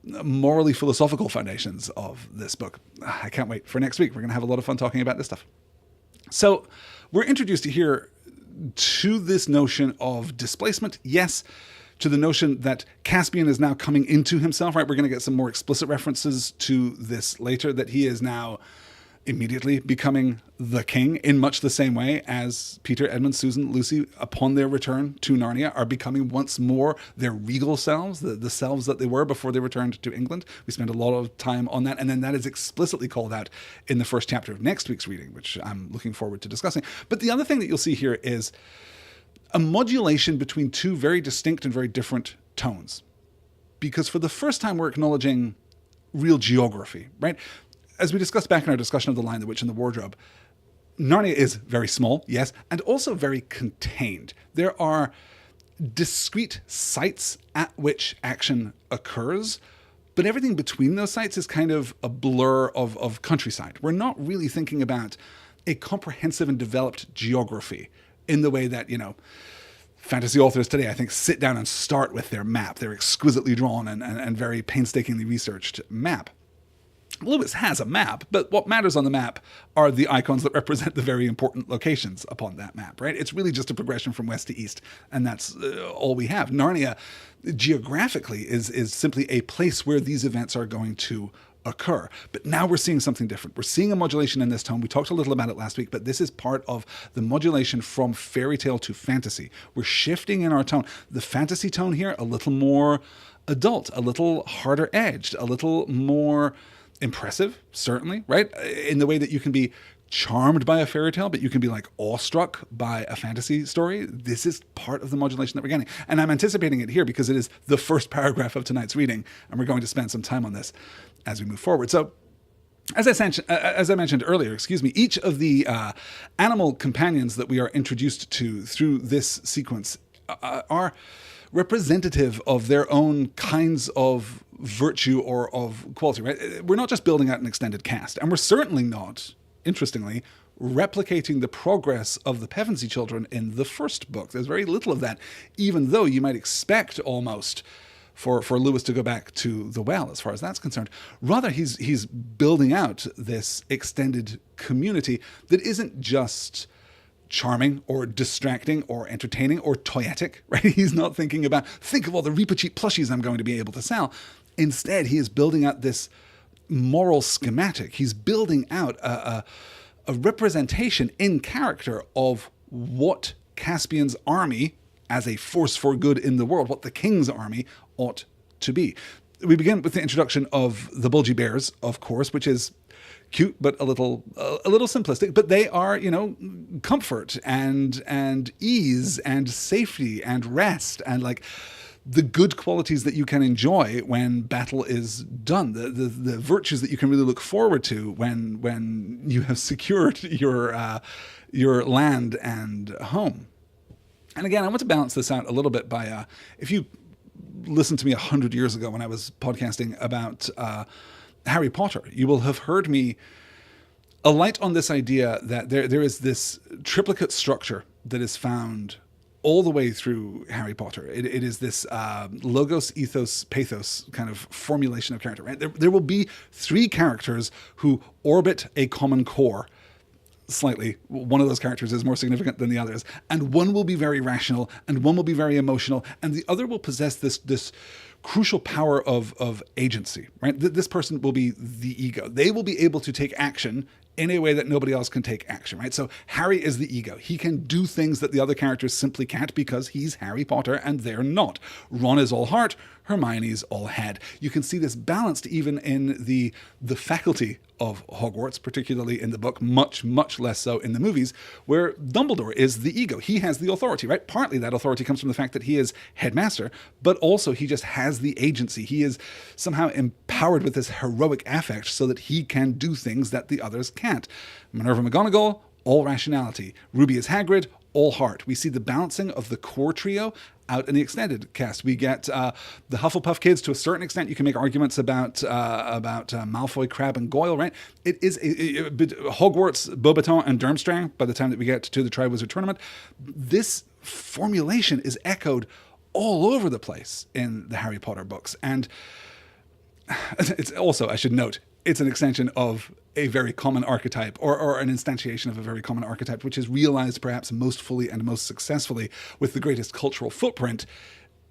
morally philosophical foundations of this book. I can't wait for next week. We're going to have a lot of fun talking about this stuff. So we're introduced here to this notion of displacement, yes, to the notion that Caspian is now coming into himself, right? We're going to get some more explicit references to this later, that he is now immediately becoming the king in much the same way as Peter, Edmund, Susan, Lucy, upon their return to Narnia, are becoming once more their regal selves, the selves that they were before they returned to England. We spend a lot of time on that, and then that is explicitly called out in the first chapter of next week's reading, which I'm looking forward to discussing. But the other thing that you'll see here is a modulation between two very distinct and very different tones. Because for the first time, we're acknowledging real geography, right? as we discussed back in our discussion of The Lion, the Witch, and the Wardrobe, Narnia is very small, yes, and also very contained. There are discrete sites at which action occurs, but everything between those sites is kind of a blur of countryside. We're not really thinking about a comprehensive and developed geography in the way that, fantasy authors today, I think, sit down and start with their map, their exquisitely drawn and very painstakingly researched map. Lewis has a map, but what matters on the map are the icons that represent the very important locations upon that map, right? It's really just a progression from west to east, and that's all we have. Narnia, geographically, is simply a place where these events are going to occur. But now we're seeing something different. We're seeing a modulation in this tone. We talked a little about it last week, but this is part of the modulation from fairy tale to fantasy. We're shifting in our tone. The fantasy tone here, a little more adult, a little harder edged, a little more impressive, certainly, right? In the way that you can be charmed by a fairy tale, but you can be like awestruck by a fantasy story. This is part of the modulation that we're getting. And I'm anticipating it here because it is the first paragraph of tonight's reading, and we're going to spend some time on this as we move forward. So, as I mentioned earlier, each of the animal companions that we are introduced to through this sequence are representative of their own kinds of virtue or of quality, right? We're not just building out an extended cast, and we're certainly not, interestingly, replicating the progress of the Pevensey children in the first book. There's very little of that, even though you might expect almost for Lewis to go back to the well as far as that's concerned. Rather, he's building out this extended community that isn't just charming or distracting or entertaining or toyetic, right? He's not thinking about, think of all the Reaper cheap plushies I'm going to be able to sell. Instead, he is building out this moral schematic. He's building out a representation in character of what Caspian's army, as a force for good in the world, what the king's army ought to be. We begin with the introduction of the Bulgy Bears, of course, which is cute but a little simplistic, but they are, comfort and ease and safety and rest and like the good qualities that you can enjoy when battle is done, the virtues that you can really look forward to when you have secured your land and home. And again, I want to balance this out a little bit by if you listened to me 100 years ago when I was podcasting about Harry Potter, you will have heard me alight on this idea that there is this triplicate structure that is found all the way through Harry Potter. It is this logos, ethos, pathos kind of formulation of character, right? There will be three characters who orbit a common core. Slightly, one of those characters is more significant than the others, and one will be very rational, and one will be very emotional, and the other will possess this crucial power of agency, right? This person will be the ego. They will be able to take action in a way that nobody else can take action, right? So Harry is the ego. He can do things that the other characters simply can't because he's Harry Potter and they're not. Ron is all heart, Hermione's all head. You can see this balanced even in the faculty of Hogwarts, particularly in the book, much, much less so in the movies, where Dumbledore is the ego. He has the authority, right? Partly that authority comes from the fact that he is headmaster, but also he just has the agency. He is somehow empowered with this heroic affect so that he can do things that the others can't. Minerva McGonagall, all rationality. Ruby is Hagrid, all heart. We see the balancing of the core trio out in the extended cast. We get the Hufflepuff kids to a certain extent. You can make arguments about Malfoy, Crabbe, and Goyle, right? It is Hogwarts, Beauxbaton, and Durmstrang by the time that we get to the Triwizard Tournament. This formulation is echoed all over the place in the Harry Potter books. And it's also, I should note, it's an extension of a very common archetype or an instantiation of a very common archetype, which is realized perhaps most fully and most successfully with the greatest cultural footprint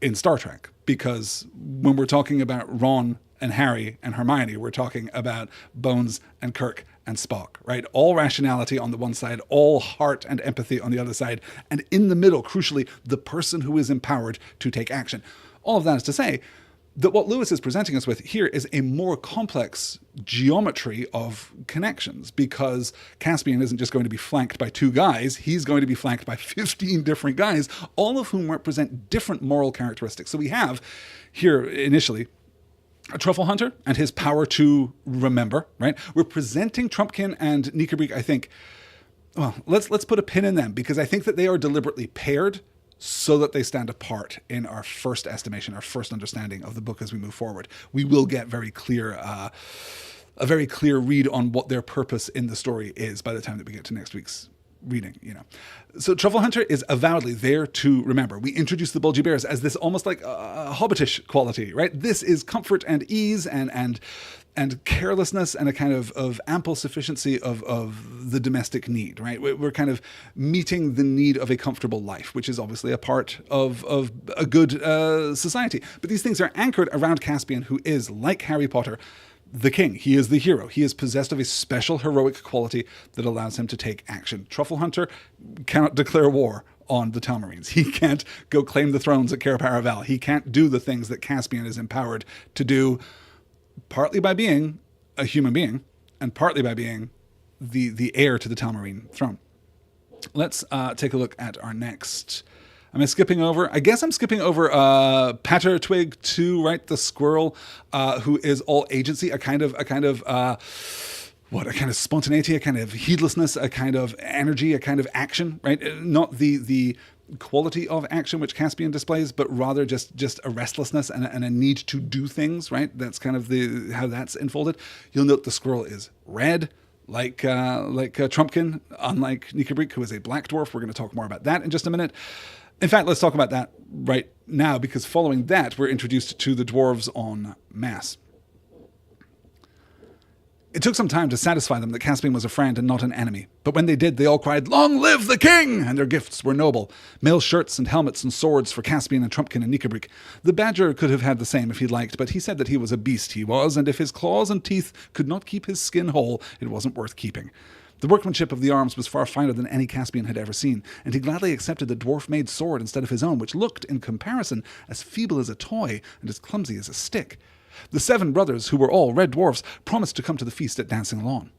in Star Trek. Because when we're talking about Ron and Harry and Hermione, we're talking about Bones and Kirk and Spock, right? All rationality on the one side, all heart and empathy on the other side. And in the middle, crucially, the person who is empowered to take action. All of that is to say that what Lewis is presenting us with here is a more complex geometry of connections, because Caspian isn't just going to be flanked by two guys, he's going to be flanked by 15 different guys, all of whom represent different moral characteristics. So we have here initially a truffle hunter and his power to remember, right? We're presenting Trumpkin and Nikabrik, I think. Well, let's put a pin in them because I think that they are deliberately paired so that they stand apart in our first estimation, our first understanding of the book as we move forward. We will get a very clear read on what their purpose in the story is by the time that we get to next week's reading, So Truffle Hunter is avowedly there to remember. We introduce the Bulgy Bears as this almost like a hobbitish quality, right? This is comfort and ease and carelessness and a kind of ample sufficiency of the domestic need, right? We're kind of meeting the need of a comfortable life, which is obviously a part of a good society. But these things are anchored around Caspian, who is, like Harry Potter, the king. He is the hero. He is possessed of a special heroic quality that allows him to take action. Truffle Hunter cannot declare war on the Telmarines. He can't go claim the thrones at Cair Paravel. He can't do the things that Caspian is empowered to do, partly by being a human being and partly by being the heir to the Telmarine throne. Let's take a look at our next. Am I skipping over? I guess I'm skipping over Patter Twig 2, right? The squirrel who is all agency, a kind of spontaneity, a kind of heedlessness, a kind of energy, a kind of action, right? Not the quality of action which Caspian displays, but rather just a restlessness and a need to do things, right? That's kind of how that's unfolded. You'll note the squirrel is red, like Trumpkin, unlike Nikabrik, who is a black dwarf. We're going to talk more about that in just a minute. In fact, let's talk about that right now, because following that, we're introduced to the dwarves en masse. It took some time to satisfy them that Caspian was a friend and not an enemy, but when they did, they all cried, "Long live the king!" and their gifts were noble. Mail shirts and helmets and swords for Caspian and Trumpkin and Nikabrik. The badger could have had the same if he'd liked, but he said that he was a beast, he was, and if his claws and teeth could not keep his skin whole, it wasn't worth keeping. The workmanship of the arms was far finer than any Caspian had ever seen, and he gladly accepted the dwarf-made sword instead of his own, which looked, in comparison, as feeble as a toy and as clumsy as a stick. The 7 brothers, who were all red dwarfs, promised to come to the feast at Dancing Lawn.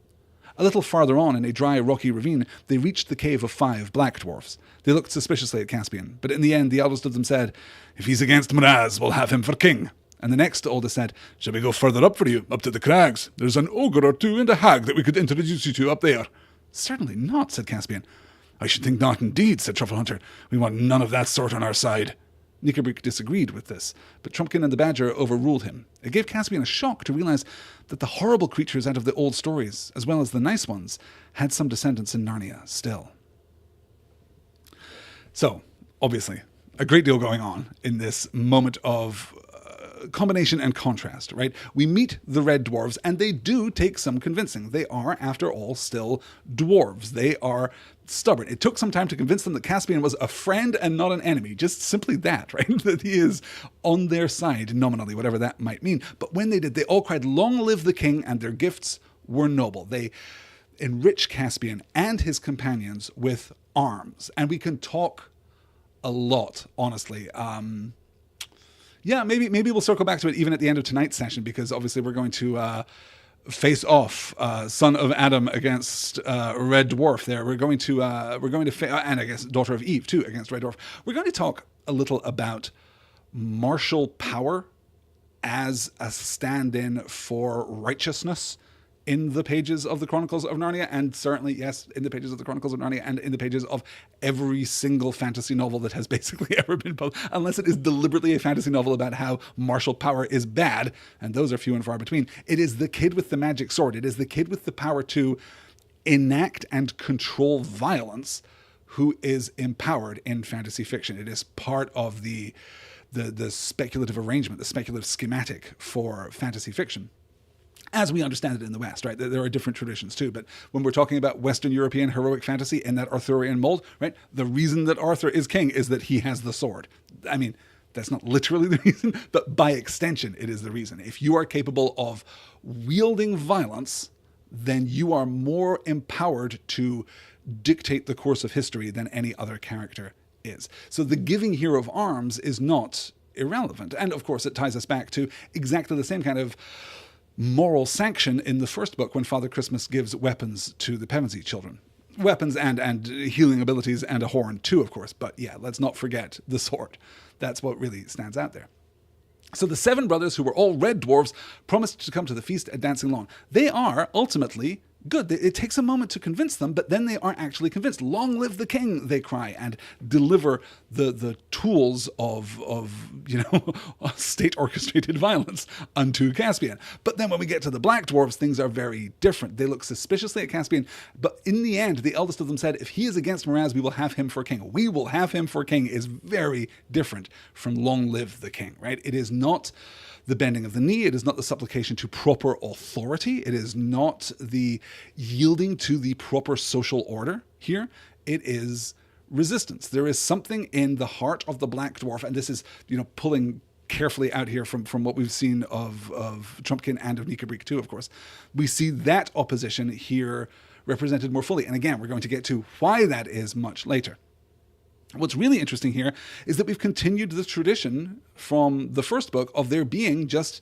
A little farther on, in a dry, rocky ravine, they reached the cave of 5 black dwarfs. They looked suspiciously at Caspian, but in the end the eldest of them said, "If he's against Mraz, we'll have him for king." And the next oldest said, "Shall we go further up for you, up to the crags? There's an ogre or 2 and a hag that we could introduce you to up there." "Certainly not," said Caspian. "I should think not indeed," said Truffle Hunter. "We want none of that sort on our side." Nikabrik disagreed with this, but Trumpkin and the badger overruled him. It gave Caspian a shock to realize that the horrible creatures out of the old stories, as well as the nice ones, had some descendants in Narnia still. So, obviously, a great deal going on in this moment of combination and contrast, right? We meet the red dwarves, and they do take some convincing. They are, after all, still dwarves. They are stubborn. It took some time to convince them that Caspian was a friend and not an enemy. Just simply that, right? That he is on their side, nominally, whatever that might mean. But when they did, they all cried, "Long live the king," and their gifts were noble. They enrich Caspian and his companions with arms. And we can talk a lot, honestly. Yeah, maybe we'll circle back to it even at the end of tonight's session, because obviously we're going to face off son of Adam against Red Dwarf. There, we're going to and I guess daughter of Eve too against Red Dwarf. We're going to talk a little about martial power as a stand-in for righteousness in the pages of the Chronicles of Narnia, and certainly, yes, in the pages of the Chronicles of Narnia and in the pages of every single fantasy novel that has basically ever been published, unless it is deliberately a fantasy novel about how martial power is bad, and those are few and far between. It is the kid with the magic sword. It is the kid with the power to enact and control violence who is empowered in fantasy fiction. It is part of the speculative arrangement, the speculative schematic for fantasy fiction, as we understand it in the West, right? There are different traditions too, but when we're talking about Western European heroic fantasy in that Arthurian mold, right? The reason that Arthur is king is that he has the sword. I mean, that's not literally the reason, but by extension, it is the reason. If you are capable of wielding violence, then you are more empowered to dictate the course of history than any other character is. So the giving here of arms is not irrelevant. And of course, it ties us back to exactly the same kind of moral sanction in the first book when Father Christmas gives weapons to the Pevensey children. Weapons and healing abilities and a horn too, of course. But yeah, let's not forget the sword. That's what really stands out there. So the 7 brothers, who were all red dwarves, promised to come to the feast at Dancing Lawn. They are ultimately good. It takes a moment to convince them, but then they are actually convinced. Long live the king, they cry, and deliver the tools of state-orchestrated violence unto Caspian. But then when we get to the black dwarves, things are very different. They look suspiciously at Caspian, but in the end, the eldest of them said, if he is against Miraz, we will have him for king. We will have him for king is very different from long live the king, right? It is not the bending of the knee. It is not the supplication to proper authority. It is not the yielding to the proper social order here. It is resistance. There is something in the heart of the black dwarf, and this is, pulling carefully out here from what we've seen of Trumpkin and of Nikabrik too, of course. We see that opposition here represented more fully. And again, we're going to get to why that is much later. What's really interesting here is that we've continued the tradition from the first book of there being just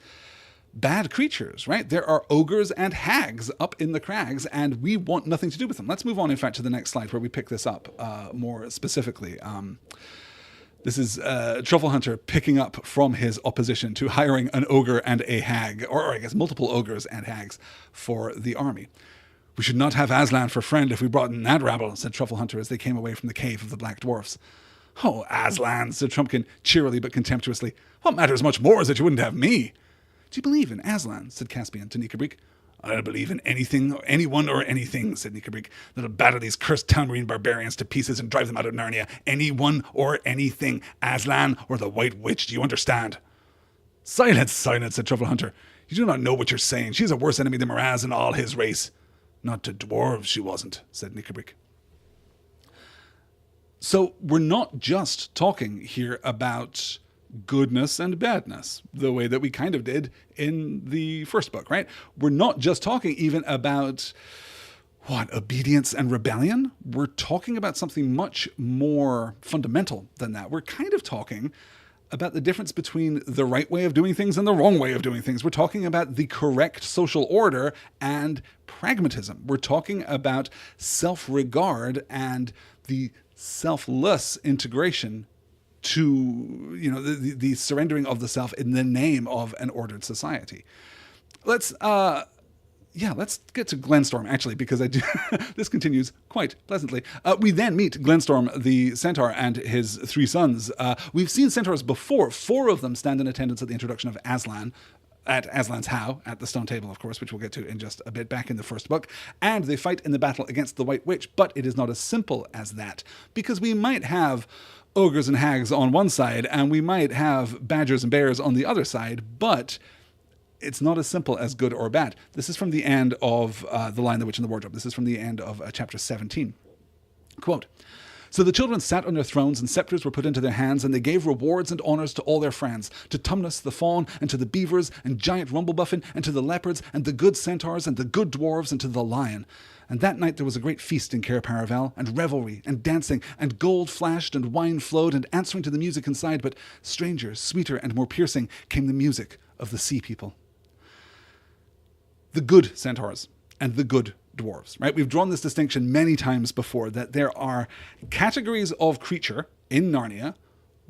bad creatures, right? There are ogres and hags up in the crags, and we want nothing to do with them. Let's move on, in fact, to the next slide where we pick this up more specifically. This is Truffle Hunter picking up from his opposition to hiring an ogre and a hag, or I guess multiple ogres and hags for the army. We should not have Aslan for friend if we brought in that rabble, said Truffle Hunter as they came away from the cave of the black dwarfs. Oh, Aslan, said Trumpkin, cheerily but contemptuously. What matters much more is that you wouldn't have me. Do you believe in Aslan, said Caspian to Nikabrik. I don't believe in anything, or anyone, or anything, said Nikabrik. That'll batter these cursed town-marine barbarians to pieces and drive them out of Narnia. Anyone or anything. Aslan or the White Witch, do you understand? Silence, silence, said Truffle Hunter. You do not know what you're saying. She's a worse enemy than Miraz and all his race. Not to dwarves, she wasn't, said Nikabrik. So we're not just talking here about goodness and badness, the way that we kind of did in the first book, right? We're not just talking even about, obedience and rebellion? We're talking about something much more fundamental than that. We're kind of talking about the difference between the right way of doing things and the wrong way of doing things. We're talking about the correct social order and pragmatism. We're talking about self-regard and the selfless integration to, the surrendering of the self in the name of an ordered society. Let's get to Glenstorm, actually, because this continues quite pleasantly. We then meet Glenstorm, the centaur, and his 3 sons. We've seen centaurs before. 4 of them stand in attendance at the introduction of Aslan, at Aslan's How, at the stone table, of course, which we'll get to in just a bit back in the first book. And they fight in the battle against the White Witch, but it is not as simple as that, because we might have ogres and hags on one side, and we might have badgers and bears on the other side, but it's not as simple as good or bad. This is from the end of The Lion, the Witch, and the Wardrobe. This is from the end of chapter 17. Quote, So the children sat on their thrones, and scepters were put into their hands, and they gave rewards and honours to all their friends, to Tumnus the fawn, and to the beavers, and giant Rumblebuffin, and to the leopards, and the good centaurs, and the good dwarves, and to the lion. And that night there was a great feast in Cair Paravel, and revelry, and dancing, and gold flashed, and wine flowed, and answering to the music inside, but stranger, sweeter, and more piercing came the music of the sea people. The good centaurs and the good dwarves, right? We've drawn this distinction many times before, that there are categories of creature in Narnia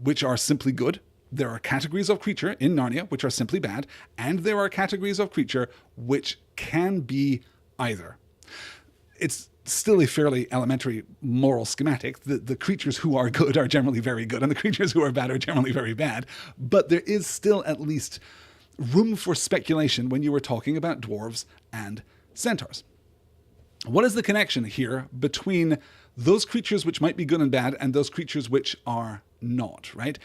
which are simply good. There are categories of creature in Narnia which are simply bad. And there are categories of creature which can be either. It's still a fairly elementary moral schematic. The creatures who are good are generally very good, and the creatures who are bad are generally very bad. But there is still at least room for speculation when you were talking about dwarves and centaurs. What is the connection here between those creatures which might be good and bad and those creatures which are not, right?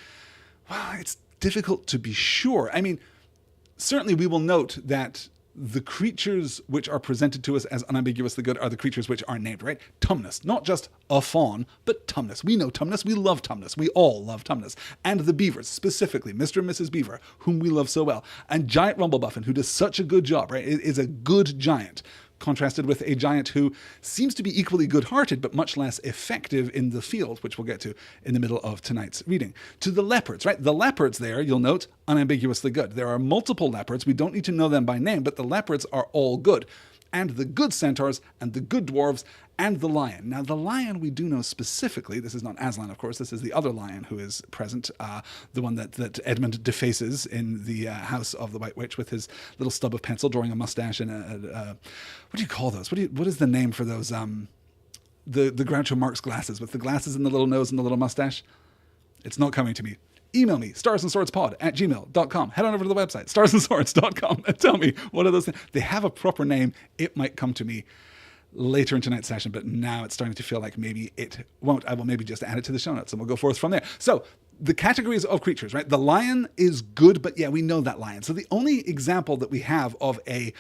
Well, it's difficult to be sure. I mean, certainly we will note that the creatures which are presented to us as unambiguously good are the creatures which are named, right? Tumnus, not just a fawn, but Tumnus. We know Tumnus. We love Tumnus. We all love Tumnus. And the beavers, specifically, Mr. and Mrs. Beaver, whom we love so well. And Giant Rumblebuffin, who does such a good job, right? It is a good giant, contrasted with a giant who seems to be equally good-hearted, but much less effective in the field, which we'll get to in the middle of tonight's reading. To the leopards, right? The leopards there, you'll note, unambiguously good. There are multiple leopards. We don't need to know them by name, but the leopards are all good. and the good centaurs, and the good dwarves, and the lion. Now, the lion we do know specifically, this is not Aslan, of course, this is the other lion who is present, the one that Edmund defaces in the house of the White Witch with his little stub of pencil, drawing a mustache and what do you call those? What is the name for those, the Groucho Marx glasses, with the glasses and the little nose and the little mustache? It's not coming to me. Email me, starsandswordspod@gmail.com. Head on over to the website, starsandswords.com, and tell me what are those things. They have a proper name. It might come to me later in tonight's session, but now it's starting to feel like maybe it won't. I will maybe just add it to the show notes and we'll go forth from there. So the categories of creatures, right? The lion is good, but yeah, we know that lion. So the only example that we have of a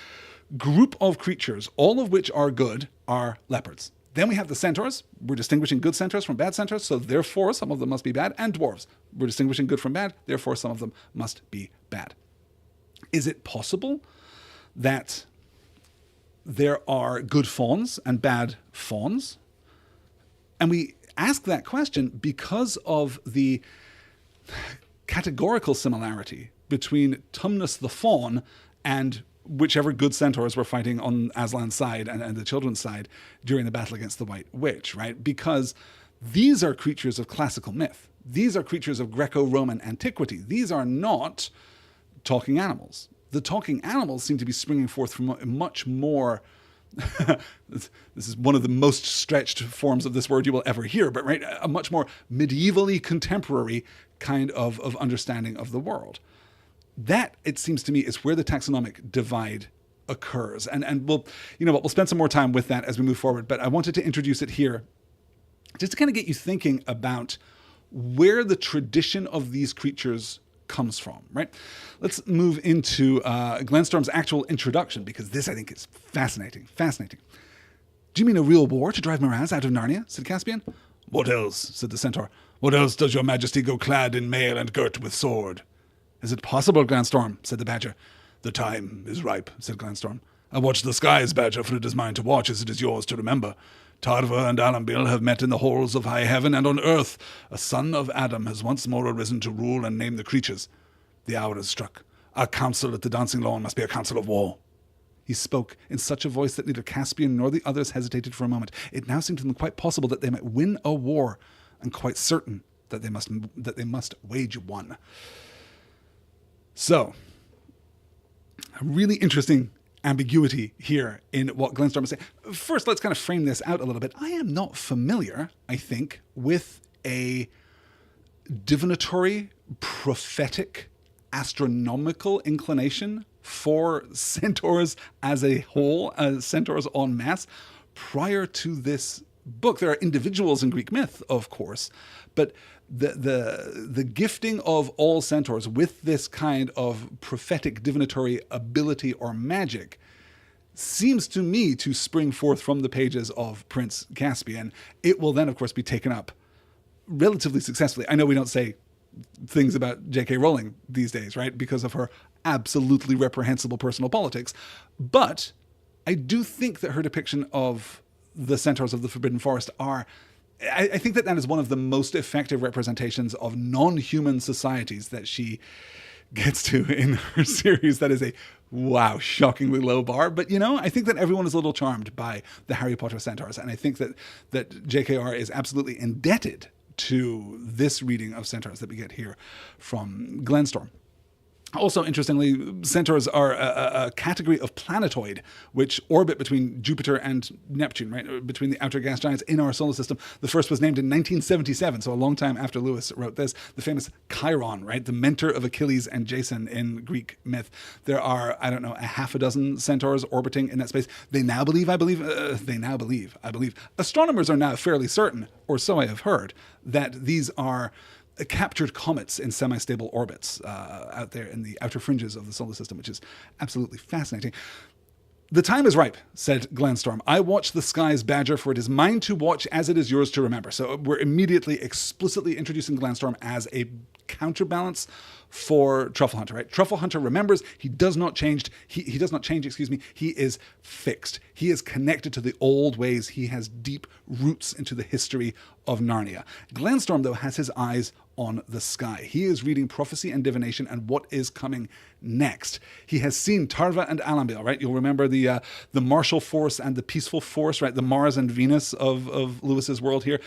group of creatures, all of which are good, are leopards. Then we have the centaurs. We're distinguishing good centaurs from bad centaurs, so therefore some of them must be bad. And dwarves. We're distinguishing good from bad, therefore some of them must be bad. Is it possible that there are good fauns and bad fauns? And we ask that question because of the categorical similarity between Tumnus the faun and whichever good centaurs were fighting on Aslan's side and the children's side during the battle against the White Witch, right? Because these are creatures of classical myth. These are creatures of Greco-Roman antiquity. These are not talking animals. The talking animals seem to be springing forth from a much more this is one of the most stretched forms of this word you will ever hear, but right, a much more medievally contemporary kind of understanding of the world. That, it seems to me, is where the taxonomic divide occurs. And we'll, we'll spend some more time with that as we move forward, but I wanted to introduce it here just to kind of get you thinking about where the tradition of these creatures comes from, right? Let's move into Glenstorm's actual introduction, because this, I think, is fascinating. Do you mean a real war to drive Miraz out of Narnia? Said Caspian. What else? Said the centaur. What else does your majesty go clad in mail and girt with sword? Is it possible, Glanstorm? Said the badger. The time is ripe, said Glanstorm. I watch the skies, badger, for it is mine to watch as it is yours to remember. Tarva and Alambil have met in the halls of high heaven and on earth. A son of Adam has once more arisen to rule and name the creatures. The hour has struck. Our council at the dancing lawn must be a council of war. He spoke in such a voice that neither Caspian nor the others hesitated for a moment. It now seemed to them quite possible that they might win a war, and quite certain that they must wage one. So, a really interesting ambiguity here in what Glenstorm is saying. First, let's kind of frame this out a little bit. I am not familiar, I think, with a divinatory, prophetic, astronomical inclination for centaurs as a whole, as centaurs en masse, prior to this book. There are individuals in Greek myth, of course, but the gifting of all centaurs with this kind of prophetic divinatory ability or magic seems to me to spring forth from the pages of Prince Caspian. It will then, of course, be taken up relatively successfully. I know we don't say things about J.K. Rowling these days, right, because of her absolutely reprehensible personal politics, but I do think that her depiction of the centaurs of the Forbidden Forest are... I think that is one of the most effective representations of non-human societies that she gets to in her series. That is a, wow, shockingly low bar. But, I think that everyone is a little charmed by the Harry Potter centaurs. And I think that JKR is absolutely indebted to this reading of centaurs that we get here from Glenstorm. Also, interestingly, centaurs are a category of planetoid which orbit between Jupiter and Neptune, right, between the outer gas giants in our solar system. The first was named in 1977, so a long time after Lewis wrote this. The famous Chiron, right, the mentor of Achilles and Jason in Greek myth. There are, I don't know, a half a dozen centaurs orbiting in that space. They now believe, I believe. Astronomers are now fairly certain, or so I have heard, that these are captured comets in semi-stable orbits out there in the outer fringes of the solar system, which is absolutely fascinating. The time is ripe, said Glenstorm. I watch the skies, badger, for it is mine to watch as it is yours to remember. So we're immediately explicitly introducing Glenstorm as a counterbalance for Truffle Hunter, right? Truffle Hunter remembers, he does not change, he does not change, excuse me, he is fixed. He is connected to the old ways. He has deep roots into the history of Narnia. Glenstorm, though, has his eyes on the sky. He is reading prophecy and divination and what is coming next. He has seen Tarva and Alambil, right? You'll remember the martial force and the peaceful force, right? The Mars and Venus of Lewis's world here,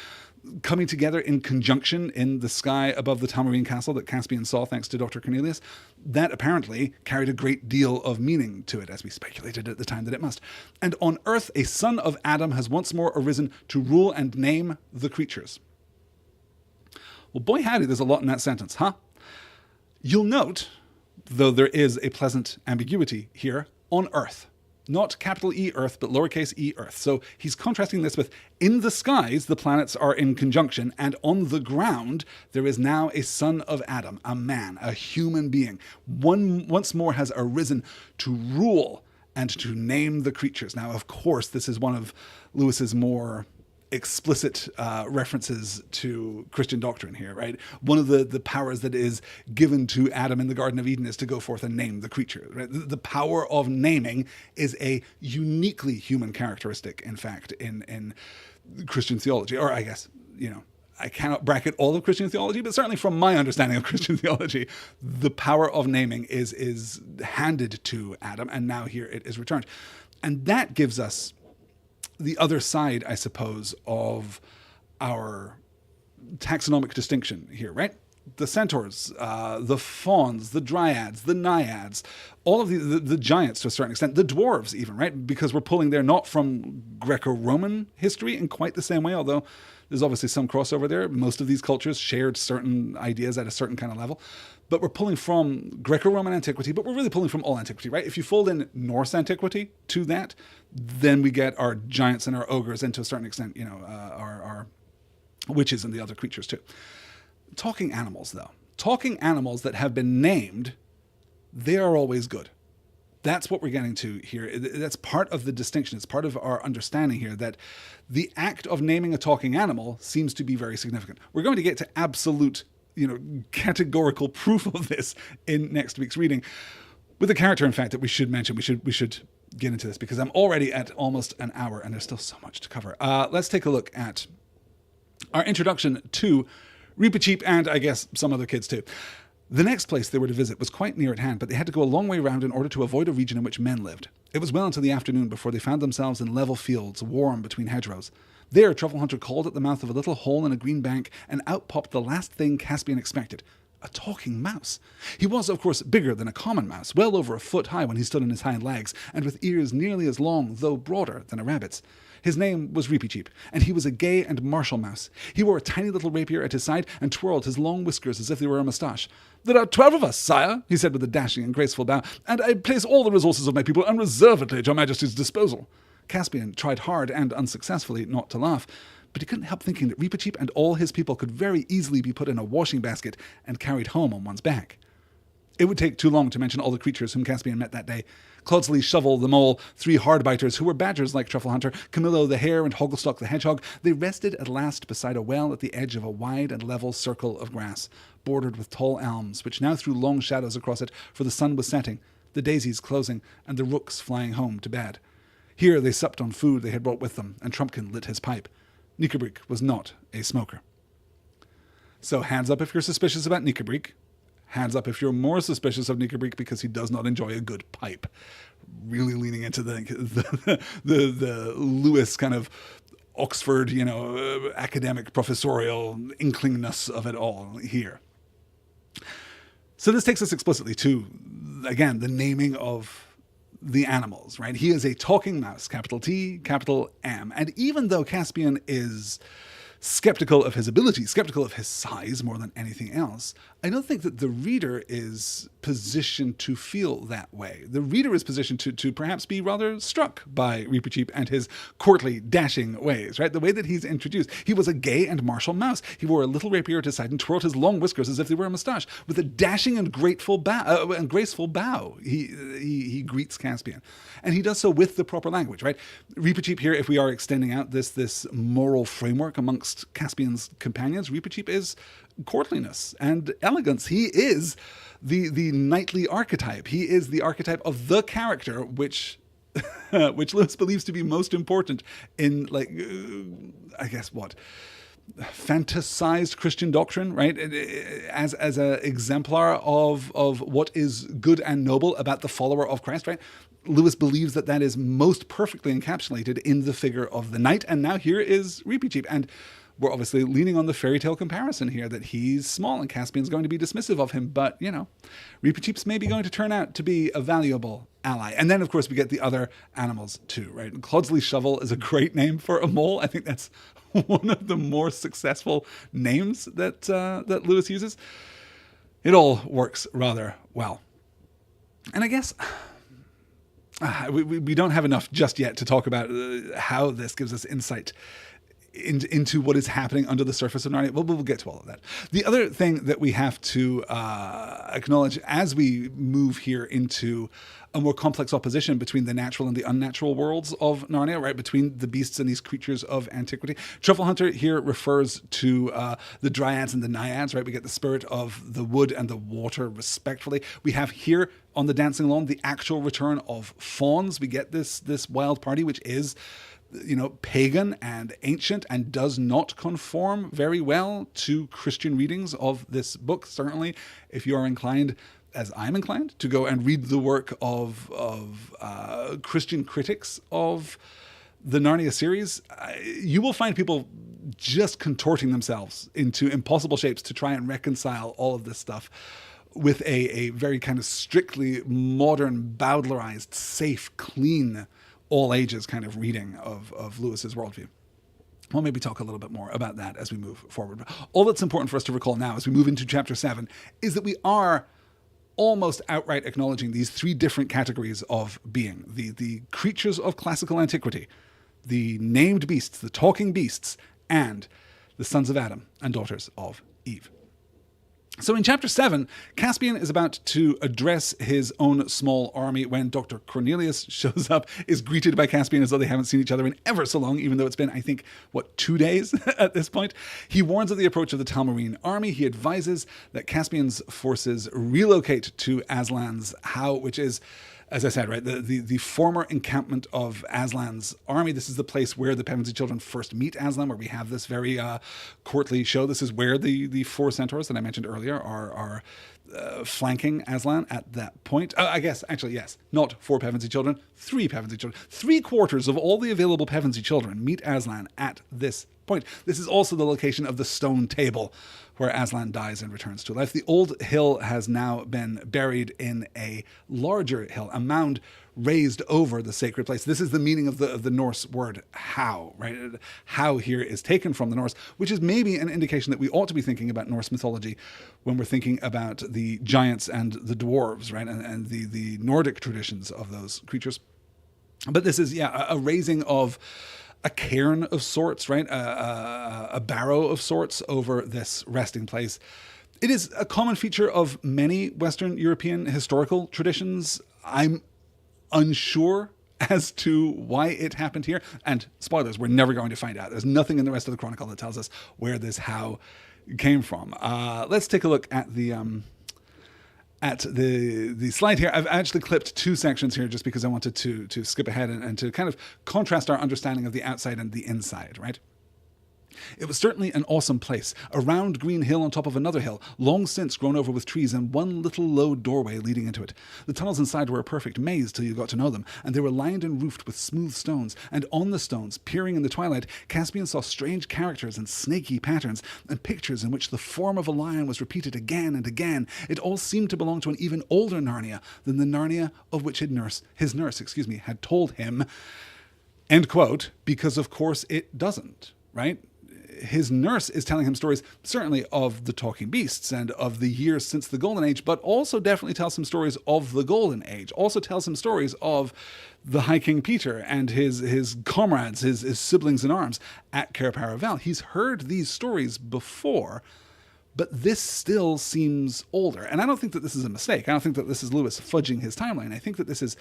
coming together in conjunction in the sky above the Tamarine castle that Caspian saw thanks to Dr. Cornelius. That apparently carried a great deal of meaning to it, as we speculated at the time that it must. And on Earth, a son of Adam has once more arisen to rule and name the creatures. Well, boy howdy, there's a lot in that sentence, huh? You'll note, though there is a pleasant ambiguity here, on Earth. Not capital E Earth, but lowercase e Earth. So he's contrasting this with, in the skies, the planets are in conjunction, and on the ground, there is now a son of Adam, a man, a human being. One once more has arisen to rule and to name the creatures. Now, of course, this is one of Lewis's more explicit references to Christian doctrine here, right? One of the powers that is given to Adam in the Garden of Eden is to go forth and name the creature. Right? The power of naming is a uniquely human characteristic, in fact, in Christian theology. Or I guess, I cannot bracket all of Christian theology, but certainly from my understanding of Christian theology, the power of naming is handed to Adam, and now here it is returned. And that gives us the other side, I suppose, of our taxonomic distinction here, right? The centaurs, the fauns, the dryads, the naiads, all of the giants to a certain extent, the dwarves even, right? Because we're pulling there not from Greco-Roman history in quite the same way, although there's obviously some crossover there. Most of these cultures shared certain ideas at a certain kind of level. But we're pulling from Greco-Roman antiquity, but we're really pulling from all antiquity, right? If you fold in Norse antiquity to that, then we get our giants and our ogres, and to a certain extent, our witches and the other creatures too. Talking animals, though. Talking animals that have been named, they are always good. That's what we're getting to here. That's part of the distinction. It's part of our understanding here that the act of naming a talking animal seems to be very significant. We're going to get to absolute, categorical proof of this in next week's reading with a character, in fact, that we should mention. We should get into this because I'm already at almost an hour and there's still so much to cover. Let's take a look at our introduction to Reepicheep and I guess some other kids too. The next place they were to visit was quite near at hand, but they had to go a long way round in order to avoid a region in which men lived. It was well into the afternoon before they found themselves in level fields, warm between hedgerows. There, Truffle Hunter called at the mouth of a little hole in a green bank, and out popped the last thing Caspian expected. A talking mouse. He was, of course, bigger than a common mouse, well over a foot high when he stood on his hind legs, and with ears nearly as long, though broader, than a rabbit's. His name was Reepicheep, and he was a gay and martial mouse. He wore a tiny little rapier at his side and twirled his long whiskers as if they were a moustache. "There are 12 of us, sire," he said with a dashing and graceful bow, "and I place all the resources of my people unreservedly at your majesty's disposal." Caspian tried hard and unsuccessfully not to laugh, but he couldn't help thinking that Reepicheep and all his people could very easily be put in a washing basket and carried home on one's back. It would take too long to mention all the creatures whom Caspian met that day. Clodsley, Shovel, the mole, 3 hardbiters who were badgers like Truffle Hunter, Camillo the hare and Hogglestock the hedgehog, they rested at last beside a well at the edge of a wide and level circle of grass, bordered with tall elms, which now threw long shadows across it, for the sun was setting, the daisies closing, and the rooks flying home to bed. Here they supped on food they had brought with them, and Trumpkin lit his pipe. Nikabrik was not a smoker. So hands up if you're suspicious about Nikabrik. Hands up if you're more suspicious of Nikabrik because he does not enjoy a good pipe. Really leaning into the Lewis kind of Oxford, academic professorial inklingness of it all here. So this takes us explicitly to, again, the naming of the animals, right? He is a talking mouse, capital T, capital M. And even though Caspian is skeptical of his ability, skeptical of his size more than anything else, I don't think that the reader is positioned to feel that way. The reader is positioned to perhaps be rather struck by Reepicheep and his courtly, dashing ways, right? The way that he's introduced. He was a gay and martial mouse. He wore a little rapier at his side and twirled his long whiskers as if they were a moustache. With a dashing and graceful bow, he greets Caspian. And he does so with the proper language, right? Reepicheep here, if we are extending out this moral framework amongst Caspian's companions, Reepicheep is courtliness and elegance. He is the knightly archetype. He is the archetype of the character which which Lewis believes to be most important in, like, I guess what, fantasized Christian doctrine, right? As an exemplar of what is good and noble about the follower of Christ, right? Lewis believes that that is most perfectly encapsulated in the figure of the knight. And now here is Reepicheep. And we're obviously leaning on the fairy tale comparison here, that he's small and Caspian's going to be dismissive of him. But, you know, Reepicheep's maybe going to turn out to be a valuable ally. And then, of course, we get the other animals too, right? And Clodsley Shovel is a great name for a mole. I think that's one of the more successful names that Lewis uses. It all works rather well. And I guess we don't have enough just yet to talk about how this gives us insight into what is happening under the surface of Narnia. We'll get to all of that. The other thing that we have to acknowledge as we move here into a more complex opposition between the natural and the unnatural worlds of Narnia, right? Between the beasts and these creatures of antiquity. Truffle Hunter here refers to the dryads and the naiads, right? We get the spirit of the wood and the water, respectfully. We have here on the Dancing Lawn the actual return of fauns. We get this wild party, which is, you know, pagan and ancient and does not conform very well to Christian readings of this book. Certainly, if you are inclined, as I'm inclined, to go and read the work of Christian critics of the Narnia series, you will find people just contorting themselves into impossible shapes to try and reconcile all of this stuff with a very kind of strictly modern, bowdlerized, safe, clean, all ages kind of reading of Lewis's worldview. We'll maybe talk a little bit more about that as we move forward. But all that's important for us to recall now as we move into chapter 7 is that we are almost outright acknowledging these three different categories of being. The creatures of classical antiquity, the named beasts, the talking beasts, and the sons of Adam and daughters of Eve. So in chapter 7, Caspian is about to address his own small army when Dr. Cornelius shows up, is greeted by Caspian as though they haven't seen each other in ever so long, even though it's been, I think, 2 days at this point. He warns of the approach of the Talmarine army. He advises that Caspian's forces relocate to Aslan's How, which is, as I said, right, the former encampment of Aslan's army. This is the place where the Pevensey children first meet Aslan, where we have this very courtly show. This is where the four centaurs that I mentioned earlier are flanking Aslan at that point. I guess, actually, yes, not 4 Pevensey children, 3 Pevensey children. 3/4 of all the available Pevensey children meet Aslan at this point. This is also the location of the stone table where Aslan dies and returns to life. The old hill has now been buried in a larger hill, a mound raised over the sacred place. This is the meaning of the Norse word how, right? How here is taken from the Norse, which is maybe an indication that we ought to be thinking about Norse mythology when we're thinking about the giants and the dwarves, right? And the Nordic traditions of those creatures. But this is, a raising of a cairn of sorts, right? A barrow of sorts over this resting place. It is a common feature of many Western European historical traditions. I'm unsure as to why it happened here. And spoilers, we're never going to find out. There's nothing in the rest of the chronicle that tells us where this how came from. Let's take a look at the slide here. I've actually clipped 2 sections here just because I wanted to skip ahead and to kind of contrast our understanding of the outside and the inside, right? It was certainly an awesome place, a round green hill on top of another hill, long since grown over with trees and one little low doorway leading into it. The tunnels inside were a perfect maze till you got to know them, and they were lined and roofed with smooth stones, and on the stones, peering in the twilight, Caspian saw strange characters and snaky patterns, and pictures in which the form of a lion was repeated again and again. It all seemed to belong to an even older Narnia than the Narnia of which his nurse had told him. End quote, because of course it doesn't, right? His nurse is telling him stories, certainly of the talking beasts and of the years since the Golden Age, but also definitely tells him stories of the Golden Age, also tells him stories of the High King Peter and his comrades, his siblings in arms at Cair Paravel. He's heard these stories before, but this still seems older. And I don't think that this is a mistake. I don't think that this is Lewis fudging his timeline. I think that this is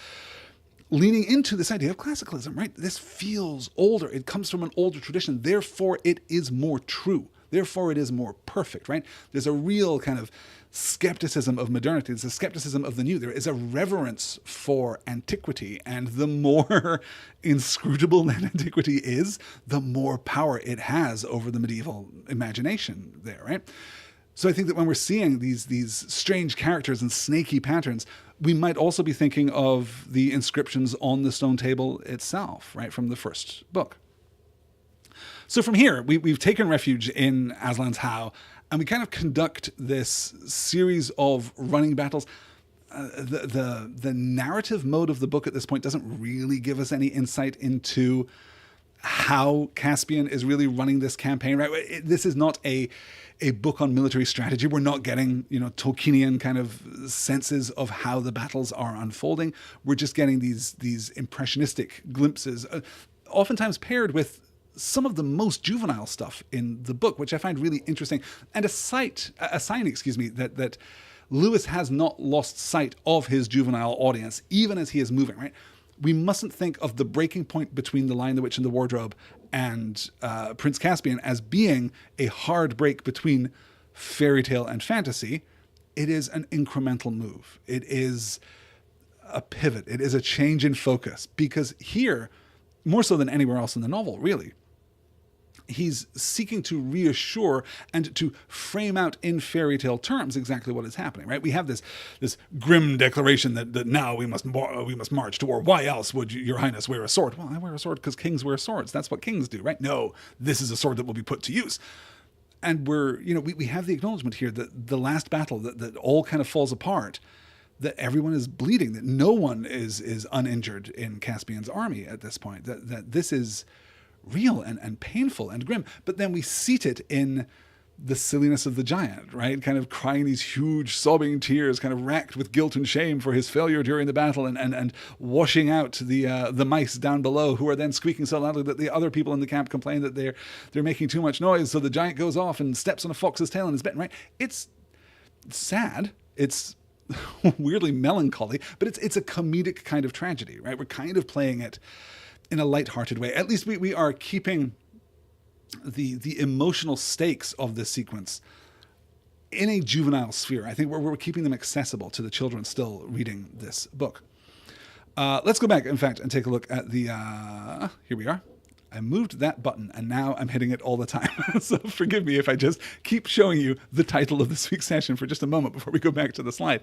leaning into this idea of classicalism, right? This feels older. It comes from an older tradition. Therefore, it is more true therefore it is more perfect, right? There's a real kind of skepticism of modernity. There's a skepticism of the new. There is a reverence for antiquity, and the more inscrutable that antiquity is, the more power it has over the medieval imagination there, right? So I think that when we're seeing these strange characters and snaky patterns, we might also be thinking of the inscriptions on the stone table itself, right, from the first book. So from here, we've taken refuge in Aslan's How, and we kind of conduct this series of running battles. The narrative mode of the book at this point doesn't really give us any insight into how Caspian is really running this campaign, right? This is not a book on military strategy. We're not getting, Tolkienian kind of senses of how the battles are unfolding. We're just getting these impressionistic glimpses, oftentimes paired with some of the most juvenile stuff in the book, which I find really interesting. And a sign, that Lewis has not lost sight of his juvenile audience, even as he is moving, right? We mustn't think of the breaking point between The Lion, the Witch, and the Wardrobe and Prince Caspian as being a hard break between fairy tale and fantasy. It is an incremental move. It is a pivot. It is a change in focus, because here, more so than anywhere else in the novel, really, he's seeking to reassure and to frame out in fairy tale terms exactly what is happening, right? We have this grim declaration that now we must march to war. Why else would your highness wear a sword? Well, I wear a sword because kings wear swords. That's what kings do, right? No, this is a sword that will be put to use. And we have the acknowledgement here that the last battle, that all kind of falls apart, that everyone is bleeding, that no one is uninjured in Caspian's army at this point, that this is real and painful and grim. But then we seat it in the silliness of the giant, right? Kind of crying these huge sobbing tears, kind of racked with guilt and shame for his failure during the battle, and washing out the mice down below, who are then squeaking so loudly that the other people in the camp complain that they're making too much noise. So the giant goes off and steps on a fox's tail and is bitten, right? It's sad. It's weirdly melancholy, but it's a comedic kind of tragedy, right? We're kind of playing it in a lighthearted way. At least we are keeping the emotional stakes of this sequence in a juvenile sphere. I think we're keeping them accessible to the children still reading this book. Let's go back, in fact, and take a look at the... here we are. I moved that button, and now I'm hitting it all the time. So forgive me if I just keep showing you the title of this week's session for just a moment before we go back to the slide.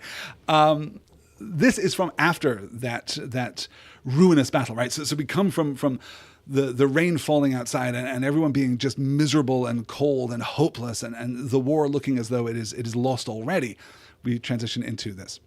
This is from after that ruinous battle, right? So we come from the rain falling outside and everyone being just miserable and cold and hopeless, and the war looking as though it is lost already. We transition into this.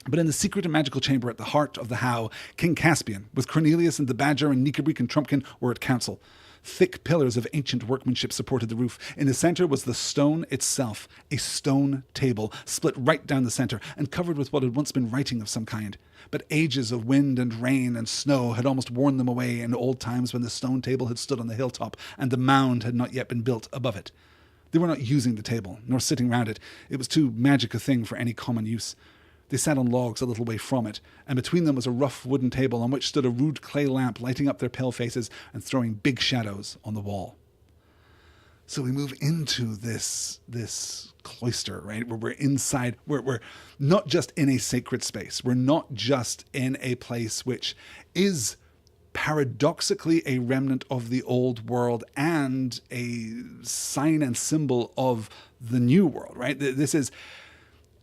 But in the secret and magical chamber at the heart of the How, King Caspian, with Cornelius and the Badger and Nikabreek and Trumpkin, were at council. Thick pillars of ancient workmanship supported the roof. In the center was the stone itself, a stone table, split right down the center and covered with what had once been writing of some kind. But ages of wind and rain and snow had almost worn them away in old times when the stone table had stood on the hilltop and the mound had not yet been built above it. They were not using the table, nor sitting round it. It was too magic a thing for any common use. They sat on logs a little way from it, and between them was a rough wooden table on which stood a rude clay lamp lighting up their pale faces and throwing big shadows on the wall. So we move into this cloister, right, where we're inside, we're not just in a sacred space. We're not just in a place which is paradoxically a remnant of the old world and a sign and symbol of the new world, right? This is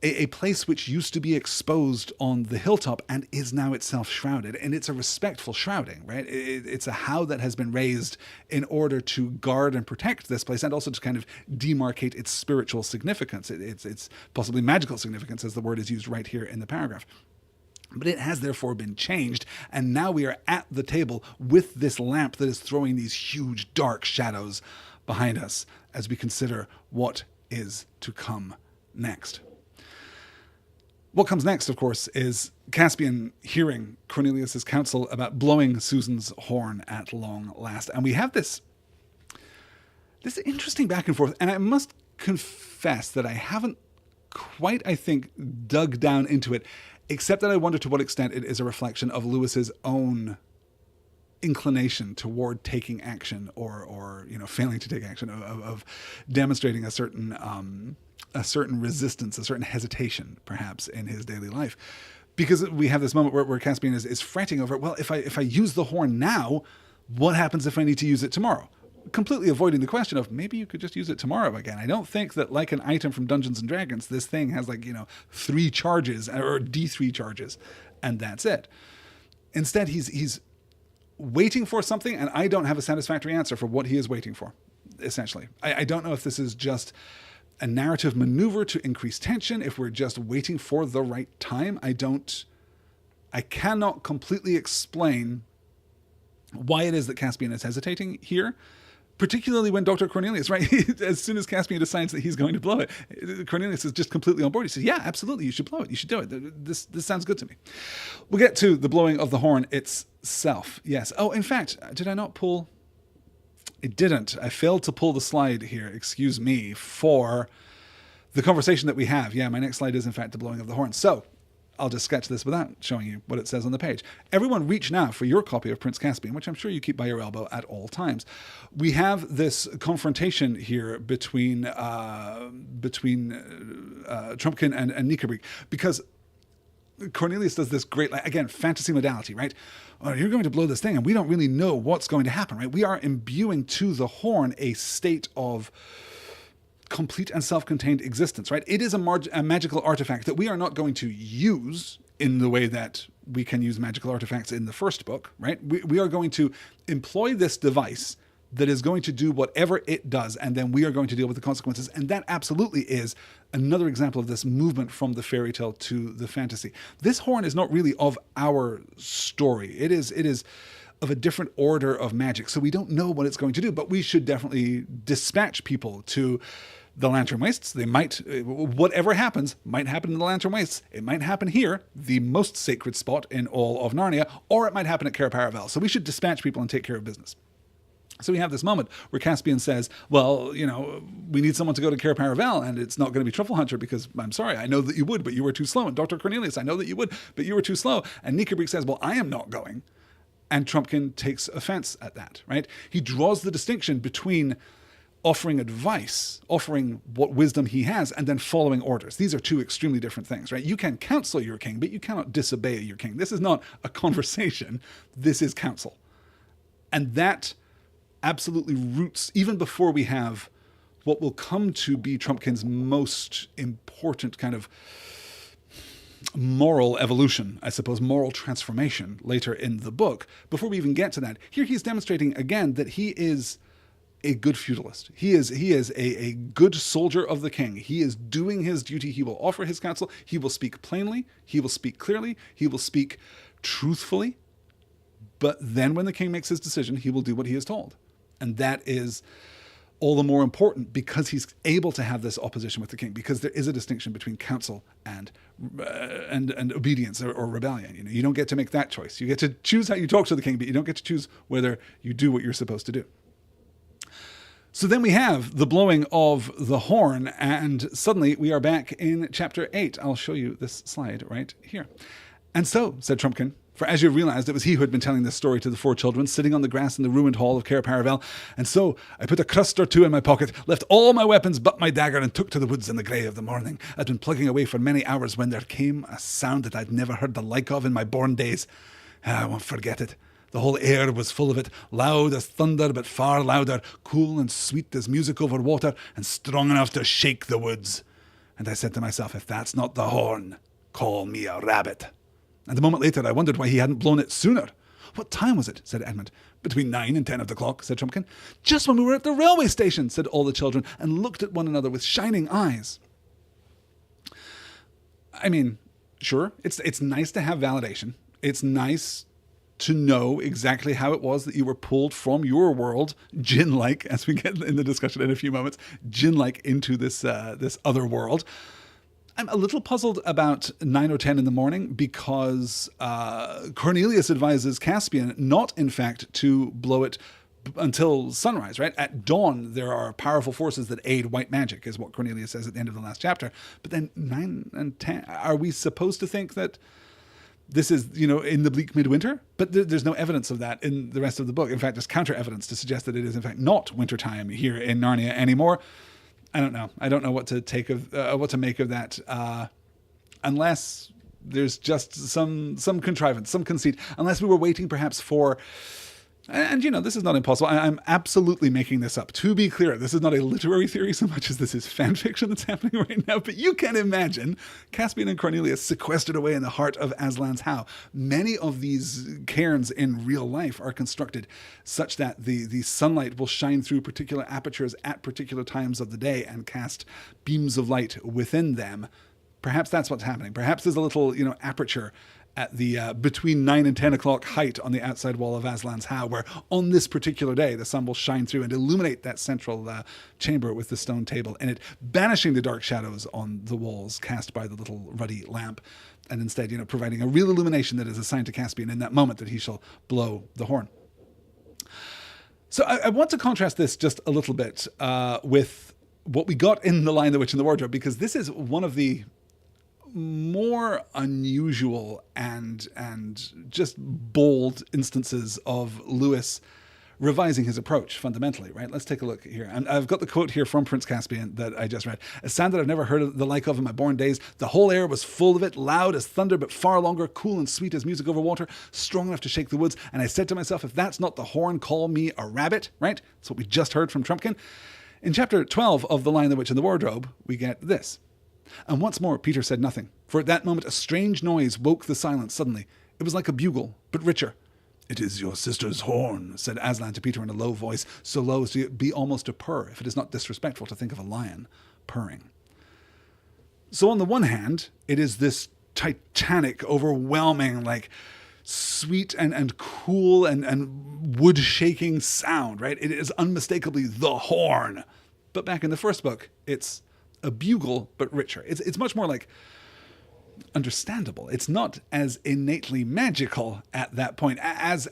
a place which used to be exposed on the hilltop and is now itself shrouded. And it's a respectful shrouding, right? It's a how that has been raised in order to guard and protect this place and also to kind of demarcate its spiritual significance. It's possibly magical significance, as the word is used right here in the paragraph. But it has therefore been changed, and now we are at the table with this lamp that is throwing these huge dark shadows behind us as we consider what is to come next. What comes next, of course, is Caspian hearing Cornelius's counsel about blowing Susan's horn at long last. And we have this interesting back and forth. And I must confess that I haven't quite, I think, dug down into it, except that I wonder to what extent it is a reflection of Lewis's own inclination toward taking action or failing to take action, of demonstrating a certain resistance, a certain hesitation, perhaps, in his daily life. Because we have this moment where Caspian is fretting over, well, if I use the horn now, what happens if I need to use it tomorrow? Completely avoiding the question of maybe you could just use it tomorrow again. I don't think that, like an item from Dungeons and Dragons, this thing has 3 charges or D3 charges, and that's it. Instead, he's waiting for something, and I don't have a satisfactory answer for what he is waiting for, essentially. I don't know if this is just a narrative maneuver to increase tension, if we're just waiting for the right time. I cannot completely explain why it is that Caspian is hesitating here, particularly when Dr. Cornelius, right? As soon as Caspian decides that he's going to blow it, Cornelius is just completely on board. He says, yeah, absolutely, you should blow it. You should do it. This sounds good to me. We'll get to the blowing of the horn itself. Yes. Oh, in fact, did I not pull? It didn't. I failed to pull the slide here, excuse me, for the conversation that we have. Yeah, my next slide is, in fact, the blowing of the horn. So I'll just sketch this without showing you what it says on the page. Everyone reach now for your copy of Prince Caspian, which I'm sure you keep by your elbow at all times. We have this confrontation here between Trumpkin and Nikabrik, because Cornelius does this great, again, fantasy modality, right? Oh, you're going to blow this thing, and we don't really know what's going to happen, right? We are imbuing to the horn a state of complete and self-contained existence, right? It is a magical artifact that we are not going to use in the way that we can use magical artifacts in the first book, right? We are going to employ this device that is going to do whatever it does, and then we are going to deal with the consequences. And that absolutely is another example of this movement from the fairy tale to the fantasy. This horn is not really of our story. It is of a different order of magic. So we don't know what it's going to do, but we should definitely dispatch people to the Lantern Wastes. They might, whatever happens, might happen in the Lantern Wastes. It might happen here, the most sacred spot in all of Narnia, or it might happen at Cair Paravel. So we should dispatch people and take care of business. So we have this moment where Caspian says, well, we need someone to go to Cair Paravel, and it's not going to be Truffle Hunter because, I'm sorry, I know that you would, but you were too slow. And Dr. Cornelius, I know that you would, but you were too slow. And Nikabrik says, well, I am not going. And Trumpkin takes offense at that, right? He draws the distinction between offering advice, offering what wisdom he has, and then following orders. These are two extremely different things, right? You can counsel your king, but you cannot disobey your king. This is not a conversation. This is counsel. And that absolutely roots, even before we have what will come to be Trumpkin's most important kind of moral evolution, I suppose, moral transformation later in the book. Before we even get to that, here he's demonstrating again that he is a good feudalist. He is a good soldier of the king. He is doing his duty. He will offer his counsel. He will speak plainly. He will speak clearly. He will speak truthfully. But then when the king makes his decision, he will do what he is told. And that is all the more important because he's able to have this opposition with the king, because there is a distinction between counsel and obedience or rebellion. You don't get to make that choice. You get to choose how you talk to the king, but you don't get to choose whether you do what you're supposed to do. So then we have the blowing of the horn, and suddenly we are back in chapter 8. I'll show you this slide right here. And so, said Trumpkin, for as you realized, it was he who had been telling this story to the 4 children, sitting on the grass in the ruined hall of Cair Paravel. And so I put a crust or 2 in my pocket, left all my weapons but my dagger, and took to the woods in the grey of the morning. I'd been plugging away for many hours when there came a sound that I'd never heard the like of in my born days. I won't forget it. The whole air was full of it, loud as thunder, but far louder, cool and sweet as music over water, and strong enough to shake the woods. And I said to myself, if that's not the horn, call me a rabbit. And a moment later, I wondered why he hadn't blown it sooner. What time was it? Said Edmund. Between 9 and 10 of the clock, said Trumpkin. Just when we were at the railway station, said all the children, and looked at one another with shining eyes. I mean, sure, it's nice to have validation. It's nice to know exactly how it was that you were pulled from your world, djinn-like, as we get in the discussion in a few moments, djinn-like into this other world. I'm a little puzzled about 9 or 10 in the morning because Cornelius advises Caspian not, in fact, to blow it until sunrise, right? At dawn, there are powerful forces that aid white magic, is what Cornelius says at the end of the last chapter. But then 9 and 10, are we supposed to think that this is, in the bleak midwinter, but there's no evidence of that in the rest of the book. In fact, there's counter evidence to suggest that it is in fact not wintertime here in Narnia anymore. I don't know. I don't know what to make of that, unless there's just some contrivance, some conceit. Unless we were waiting perhaps for. And, this is not impossible. I'm absolutely making this up. To be clear, this is not a literary theory so much as this is fan fiction that's happening right now. But you can imagine Caspian and Cornelia sequestered away in the heart of Aslan's How. Many of these cairns in real life are constructed such that the sunlight will shine through particular apertures at particular times of the day and cast beams of light within them. Perhaps that's what's happening. Perhaps there's a little, aperture at the between 9 and 10 o'clock height on the outside wall of Aslan's How, where on this particular day the sun will shine through and illuminate that central chamber with the stone table in it, banishing the dark shadows on the walls cast by the little ruddy lamp, and instead, providing a real illumination that is assigned to Caspian in that moment that he shall blow the horn. So I want to contrast this just a little bit with what we got in The Lion, the Witch, and the Wardrobe, because this is one of the more unusual and just bold instances of Lewis revising his approach fundamentally, right? Let's take a look here. And I've got the quote here from Prince Caspian that I just read. "A sound that I've never heard the like of in my born days. The whole air was full of it, loud as thunder, but far longer, cool and sweet as music over water, strong enough to shake the woods. And I said to myself, if that's not the horn, call me a rabbit," right? That's what we just heard from Trumpkin. In chapter 12 of The Lion, the Witch, and the Wardrobe, we get this. "And once more Peter said nothing, for at that moment a strange noise woke the silence suddenly. It was like a bugle, but richer. 'It is your sister's horn,' said Aslan to Peter in a low voice, so low as to be almost a purr, if it is not disrespectful to think of a lion purring." So on the one hand, it is this titanic, overwhelming, sweet and cool and wood-shaking sound, right? It is unmistakably the horn. But back in the first book, it's a bugle, but richer. It's much more understandable. It's not as innately magical at that point as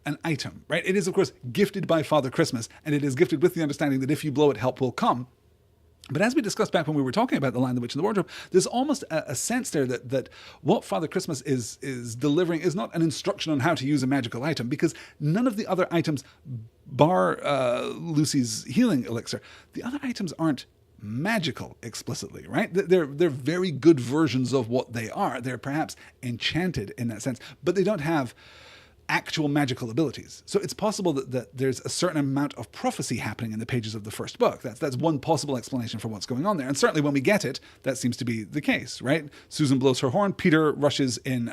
an item, right? It is, of course, gifted by Father Christmas, and it is gifted with the understanding that if you blow it, help will come. But as we discussed back when we were talking about The Lion, the Witch, and the Wardrobe, there's almost a sense there that what Father Christmas is delivering is not an instruction on how to use a magical item, because none of the other items, bar Lucy's healing elixir, the other items aren't magical explicitly, right? They're very good versions of what they are. They're perhaps enchanted in that sense, but they don't have actual magical abilities. So it's possible that there's a certain amount of prophecy happening in the pages of the first book. That's one possible explanation for what's going on there. And certainly when we get it, that seems to be the case, right? Susan blows her horn, Peter rushes in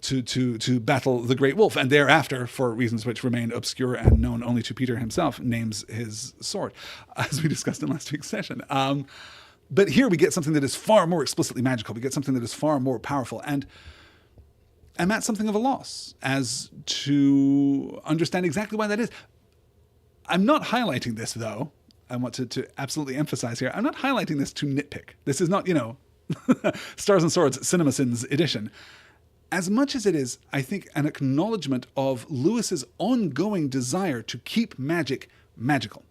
to battle the great wolf, and thereafter, for reasons which remain obscure and known only to Peter himself, names his sword, as we discussed in last week's session. But here we get something that is far more explicitly magical. We get something that is far more powerful, and that's something of a loss as to understand exactly why that is. I'm not highlighting this, though. I want to absolutely emphasize here. I'm not highlighting this to nitpick. This is not, Stars and Swords CinemaSins edition. As much as it is, I think, an acknowledgement of Lewis's ongoing desire to keep magic magical.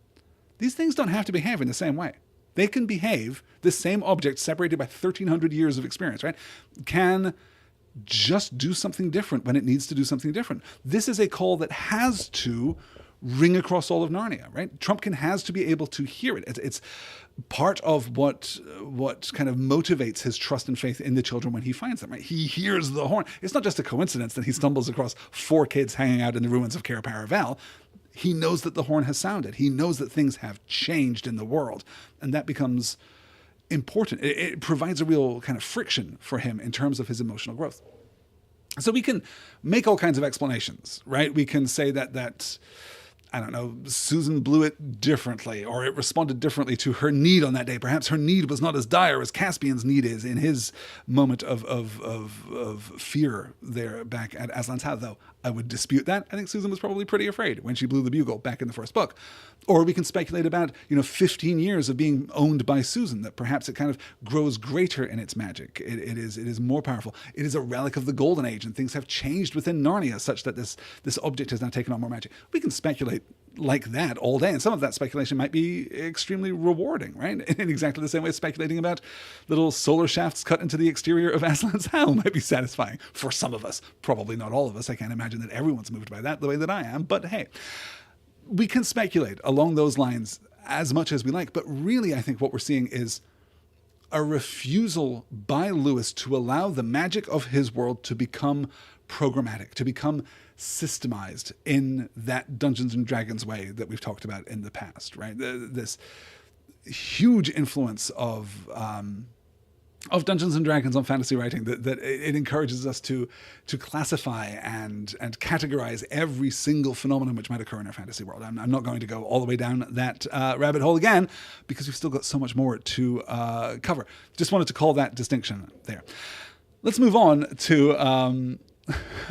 These things don't have to behave in the same way. They can behave, the same object separated by 1,300 years of experience, right? Can just do something different when it needs to do something different. This is a call that has to ring across all of Narnia, right? Trumpkin has to be able to hear it. It's part of what kind of motivates his trust and faith in the children when he finds them, right? He hears the horn. It's not just a coincidence that he stumbles across 4 kids hanging out in the ruins of Cair Paravel. He knows that the horn has sounded. He knows that things have changed in the world, and that becomes important. It provides a real kind of friction for him in terms of his emotional growth. So we can make all kinds of explanations, right? We can say that I don't know, Susan blew it differently, or it responded differently to her need on that day. Perhaps her need was not as dire as Caspian's need is in his moment of fear there back at Aslan's house, though I would dispute that. I think Susan was probably pretty afraid when she blew the bugle back in the first book. Or we can speculate about, 15 years of being owned by Susan, that perhaps it kind of grows greater in its magic. It is more powerful. It is a relic of the Golden Age, and things have changed within Narnia such that this object has now taken on more magic. We can speculate like that all day. And some of that speculation might be extremely rewarding, right? In exactly the same way speculating about little solar shafts cut into the exterior of Aslan's howl might be satisfying for some of us. Probably not all of us. I can't imagine that everyone's moved by that the way that I am. But hey, we can speculate along those lines as much as we like. But really, I think what we're seeing is a refusal by Lewis to allow the magic of his world to become programmatic, to become systemized in that Dungeons and Dragons way that we've talked about in the past, right? This huge influence of Dungeons and Dragons on fantasy writing that it encourages us to classify and categorize every single phenomenon which might occur in our fantasy world. I'm not going to go all the way down that rabbit hole again because we've still got so much more to cover. Just wanted to call that distinction there. Let's move on to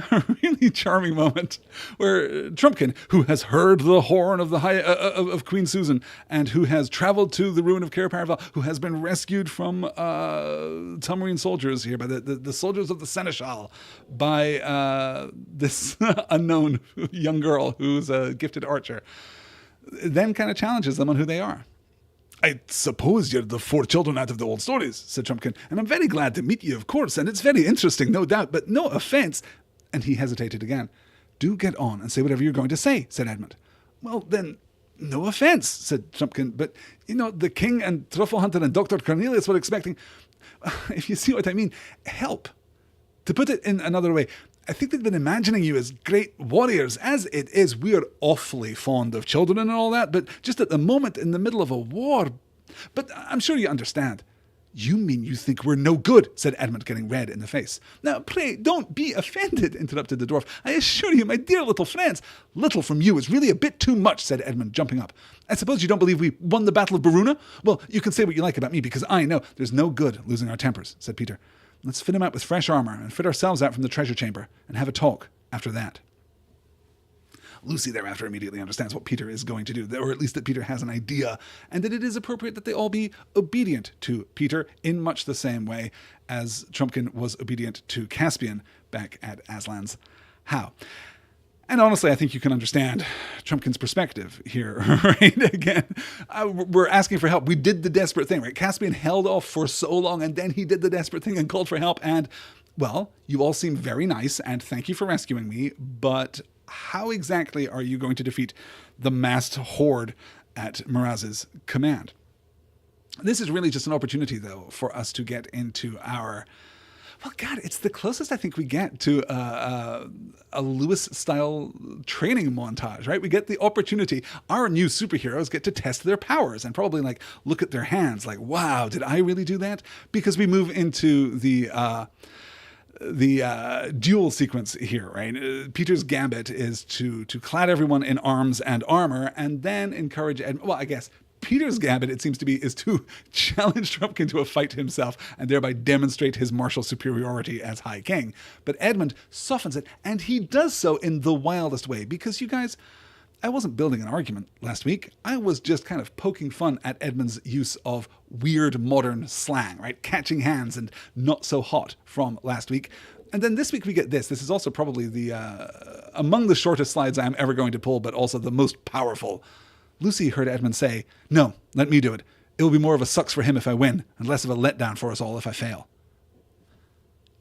a really charming moment where Trumpkin, who has heard the horn of the of Queen Susan and who has traveled to the ruin of Cair Paravel, who has been rescued from Tumerian soldiers here by the soldiers of the Seneschal by this unknown young girl who's a gifted archer, then kind of challenges them on who they are. I suppose you're the 4 children out of the old stories, said Trumpkin, and I'm very glad to meet you, of course, and it's very interesting, no doubt, but no offence. And he hesitated again. Do get on and say whatever you're going to say, said Edmund. Well, then, no offence, said Trumpkin, but, the king and Truffle Hunter and Dr. Cornelius were expecting, if you see what I mean, help. To put it in another way, I think they've been imagining you as great warriors. As it is, we are awfully fond of children and all that, but just at the moment in the middle of a war. But I'm sure you understand. You mean you think we're no good, said Edmund, getting red in the face. Now, pray, don't be offended, interrupted the dwarf. I assure you, my dear little friends. Little from you is really a bit too much, said Edmund, jumping up. I suppose you don't believe we won the Battle of Baruna? Well, you can say what you like about me, because I know there's no good losing our tempers, said Peter. Let's fit him out with fresh armor and fit ourselves out from the treasure chamber and have a talk after that. Lucy thereafter immediately understands what Peter is going to do, or at least that Peter has an idea, and that it is appropriate that they all be obedient to Peter in much the same way as Trumpkin was obedient to Caspian back at Aslan's How. And honestly, I think you can understand Trumpkin's perspective here, right? Again, we're asking for help. We did the desperate thing, right? Caspian held off for so long, and then he did the desperate thing and called for help. And, well, you all seem very nice, and thank you for rescuing me. But how exactly are you going to defeat the massed horde at Miraz's command? This is really just an opportunity, though, for us to get into our... Well, God, it's the closest I think we get to a Lewis-style training montage, right? We get the opportunity. Our new superheroes get to test their powers and probably look at their hands like, wow, did I really do that? Because we move into the duel sequence here, right? Peter's gambit is to clad everyone in arms and armor and then encourage Peter's gambit, it seems to be, is to challenge Trumpkin to a fight himself and thereby demonstrate his martial superiority as High King. But Edmund softens it, and he does so in the wildest way. Because, you guys, I wasn't building an argument last week. I was just kind of poking fun at Edmund's use of weird modern slang, right? Catching hands and not so hot from last week. And then this week we get this. This is also probably the among the shortest slides I'm ever going to pull, but also the most powerful. Lucy heard Edmund say, "No, let me do it. It will be more of a sucks for him if I win, and less of a letdown for us all if I fail."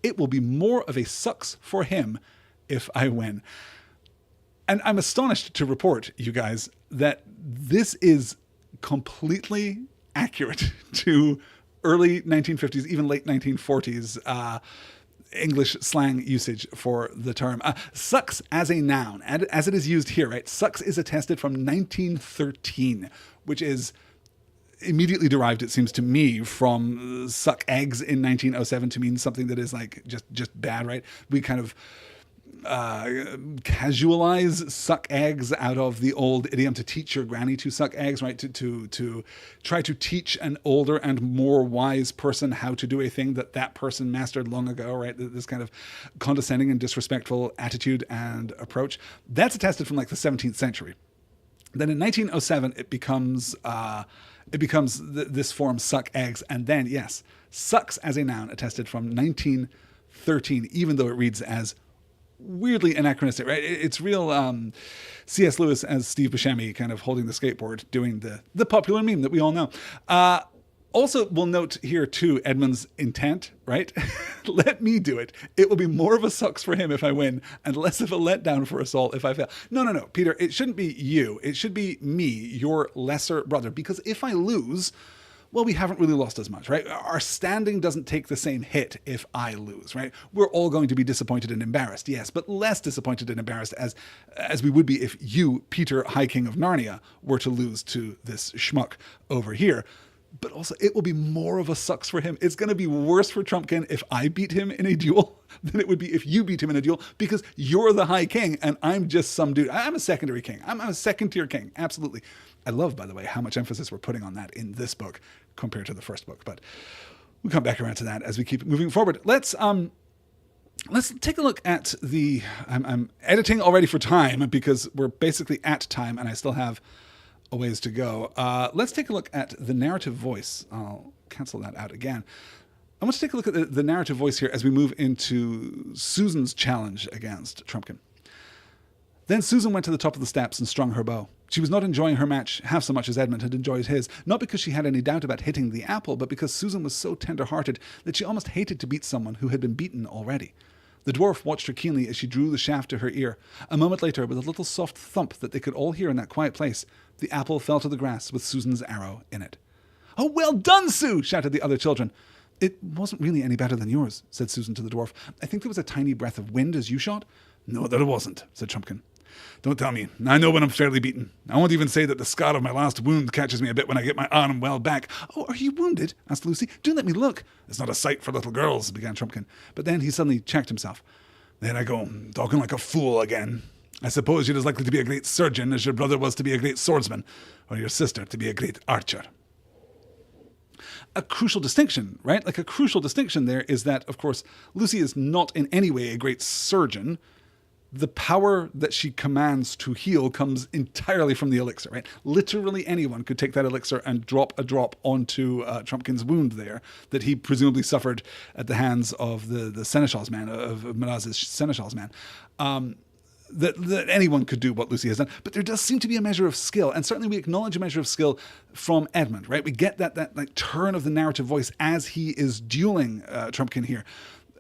It will be more of a sucks for him if I win. And I'm astonished to report, you guys, that this is completely accurate to early 1950s, even late 1940s English slang usage for the term. Sucks as a noun, and as it is used here, right? Sucks is attested from 1913, which is immediately derived, it seems to me, from suck eggs in 1907 to mean something that is just bad, right? We kind of casualize suck eggs out of the old idiom to teach your granny to suck eggs, right? To try to teach an older and more wise person how to do a thing that person mastered long ago, right? This kind of condescending and disrespectful attitude and approach. That's attested from the 17th century. Then in 1907, it becomes this form suck eggs. And then, yes, sucks as a noun attested from 1913, even though it reads as weirdly anachronistic, right? It's real C.S. Lewis as Steve Buscemi kind of holding the skateboard, doing the popular meme that we all know. Also, we'll note here too Edmund's intent, right? Let me do it. It will be more of a sucks for him if I win and less of a letdown for us all if I fail. No, Peter, it shouldn't be you. It should be me, your lesser brother, because if I lose, well, we haven't really lost as much, right? Our standing doesn't take the same hit if I lose, right? We're all going to be disappointed and embarrassed, yes, but less disappointed and embarrassed as we would be if you, Peter, High King of Narnia, were to lose to this schmuck over here. But also, it will be more of a sucks for him. It's going to be worse for Trumpkin if I beat him in a duel than it would be if you beat him in a duel, because you're the High King and I'm just some dude. I'm a secondary king. I'm a second-tier king. Absolutely. I love, by the way, how much emphasis we're putting on that in this book compared to the first book. But we'll come back around to that as we keep moving forward. Let's take a look at the... I'm editing already for time because we're basically at time and I still have a ways to go. Let's take a look at the narrative voice. I'll cancel that out again. I want to take a look at the narrative voice here as we move into Susan's challenge against Trumpkin. Then Susan went to the top of the steps and strung her bow. She was not enjoying her match half so much as Edmund had enjoyed his, not because she had any doubt about hitting the apple, but because Susan was so tender-hearted that she almost hated to beat someone who had been beaten already. The dwarf watched her keenly as she drew the shaft to her ear. A moment later, with a little soft thump that they could all hear in that quiet place, the apple fell to the grass with Susan's arrow in it. "Oh, well done, Sue!" shouted the other children. "It wasn't really any better than yours," said Susan to the dwarf. "I think there was a tiny breath of wind as you shot." "No, there wasn't," said Trumpkin. "Don't tell me. I know when I'm fairly beaten. I won't even say that the scar of my last wound catches me a bit when I get my arm well back." "Oh, are you wounded?" asked Lucy. "Do let me look." "It's not a sight for little girls," began Trumpkin. But then he suddenly checked himself. "There I go, talking like a fool again. I suppose you're as likely to be a great surgeon as your brother was to be a great swordsman, or your sister to be a great archer." A crucial distinction, right? Like a crucial distinction there is that, of course, Lucy is not in any way a great surgeon. The power that she commands to heal comes entirely from the elixir, right? Literally anyone could take that elixir and drop a drop onto Trumpkin's wound there that he presumably suffered at the hands of the Seneschal's man, of Miraz's Seneschal's man. That anyone could do what Lucy has done. But there does seem to be a measure of skill, and certainly we acknowledge a measure of skill from Edmund, right? We get that like turn of the narrative voice as he is dueling Trumpkin here.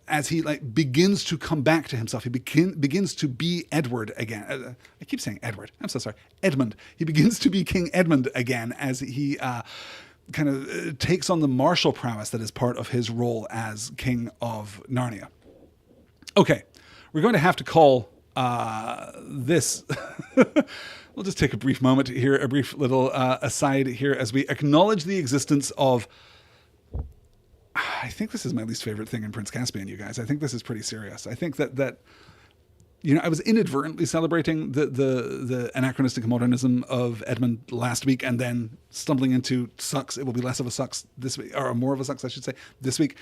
As he begins to come back to himself, he begins to be Edward again. I keep saying Edward. I'm so sorry. Edmund. He begins to be King Edmund again as he kind of takes on the martial prowess that is part of his role as King of Narnia. Okay, we're going to have to call this. We'll just take a brief moment here, a brief little aside here as we acknowledge the existence of... I think this is my least favorite thing in Prince Caspian, you guys. I think this is pretty serious. I think that I was inadvertently celebrating the anachronistic modernism of Edmund last week and then stumbling into sucks. It will be less of a sucks this week, or more of a sucks, I should say, this week.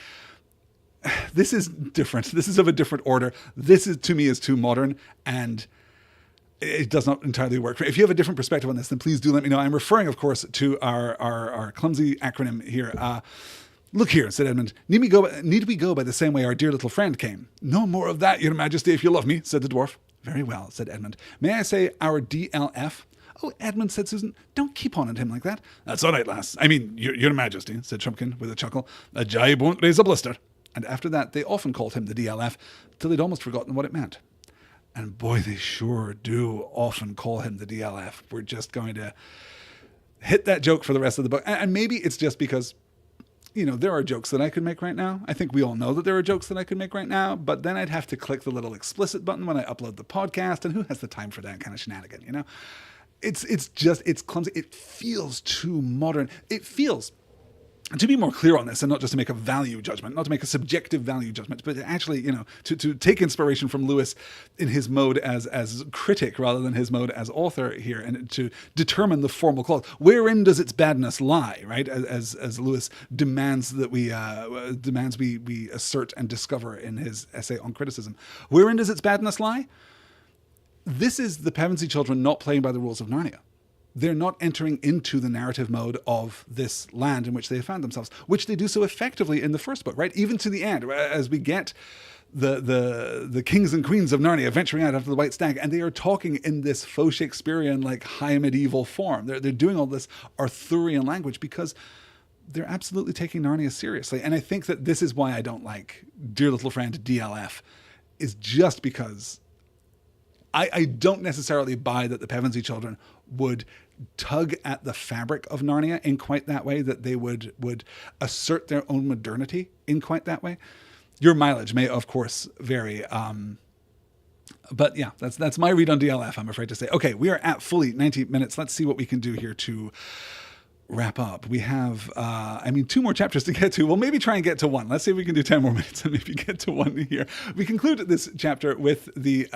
This is different. This is of a different order. This is, to me, is too modern, and it does not entirely work. If you have a different perspective on this, then please do let me know. I'm referring, of course, to our clumsy acronym here. "Look here," said Edmund, need we go by the same way our dear little friend came?" "No more of that, your majesty, if you love me," said the dwarf. "Very well," said Edmund. "May I say our DLF?" "Oh, Edmund," said Susan, "don't keep on at him like that." "That's all right, lass. I mean, your majesty," said Trumpkin with a chuckle. "A jibe won't raise a blister." And after that, they often called him the DLF, till they'd almost forgotten what it meant. And boy, they sure do often call him the DLF. We're just going to hit that joke for the rest of the book. And maybe it's just because... there are jokes that I could make right now. I think we all know that there are jokes that I could make right now, but then I'd have to click the little explicit button when I upload the podcast, and who has the time for that kind of shenanigan, It's clumsy. It feels too modern. It feels, to be more clear on this, and not just to make a value judgment, not to make a subjective value judgment, but actually, to take inspiration from Lewis in his mode as critic rather than his mode as author here, and to determine the formal clause. Wherein does its badness lie, right? As Lewis demands that we assert and discover in his essay on criticism. Wherein does its badness lie? This is the Pevensey children not playing by the rules of Narnia. they're not entering into the narrative mode of this land in which they have found themselves, which they do so effectively in the first book, right? Even to the end, as we get the kings and queens of Narnia venturing out after the White Stag, and they are talking in this faux Shakespearean, like high medieval form. They're doing all this Arthurian language because they're absolutely taking Narnia seriously. And I think that this is why I don't like Dear Little Friend DLF, is just because I don't necessarily buy that the Pevensey children would tug at the fabric of Narnia in quite that way, that they would assert their own modernity in quite that way. Your mileage may, of course, vary. But yeah, that's my read on DLF, I'm afraid to say. Okay, we are at fully 90 minutes. Let's see what we can do here to wrap up. We have, 2 more chapters to get to. We'll maybe try and get to one. Let's see if we can do 10 more minutes and maybe get to one here. We conclude this chapter with the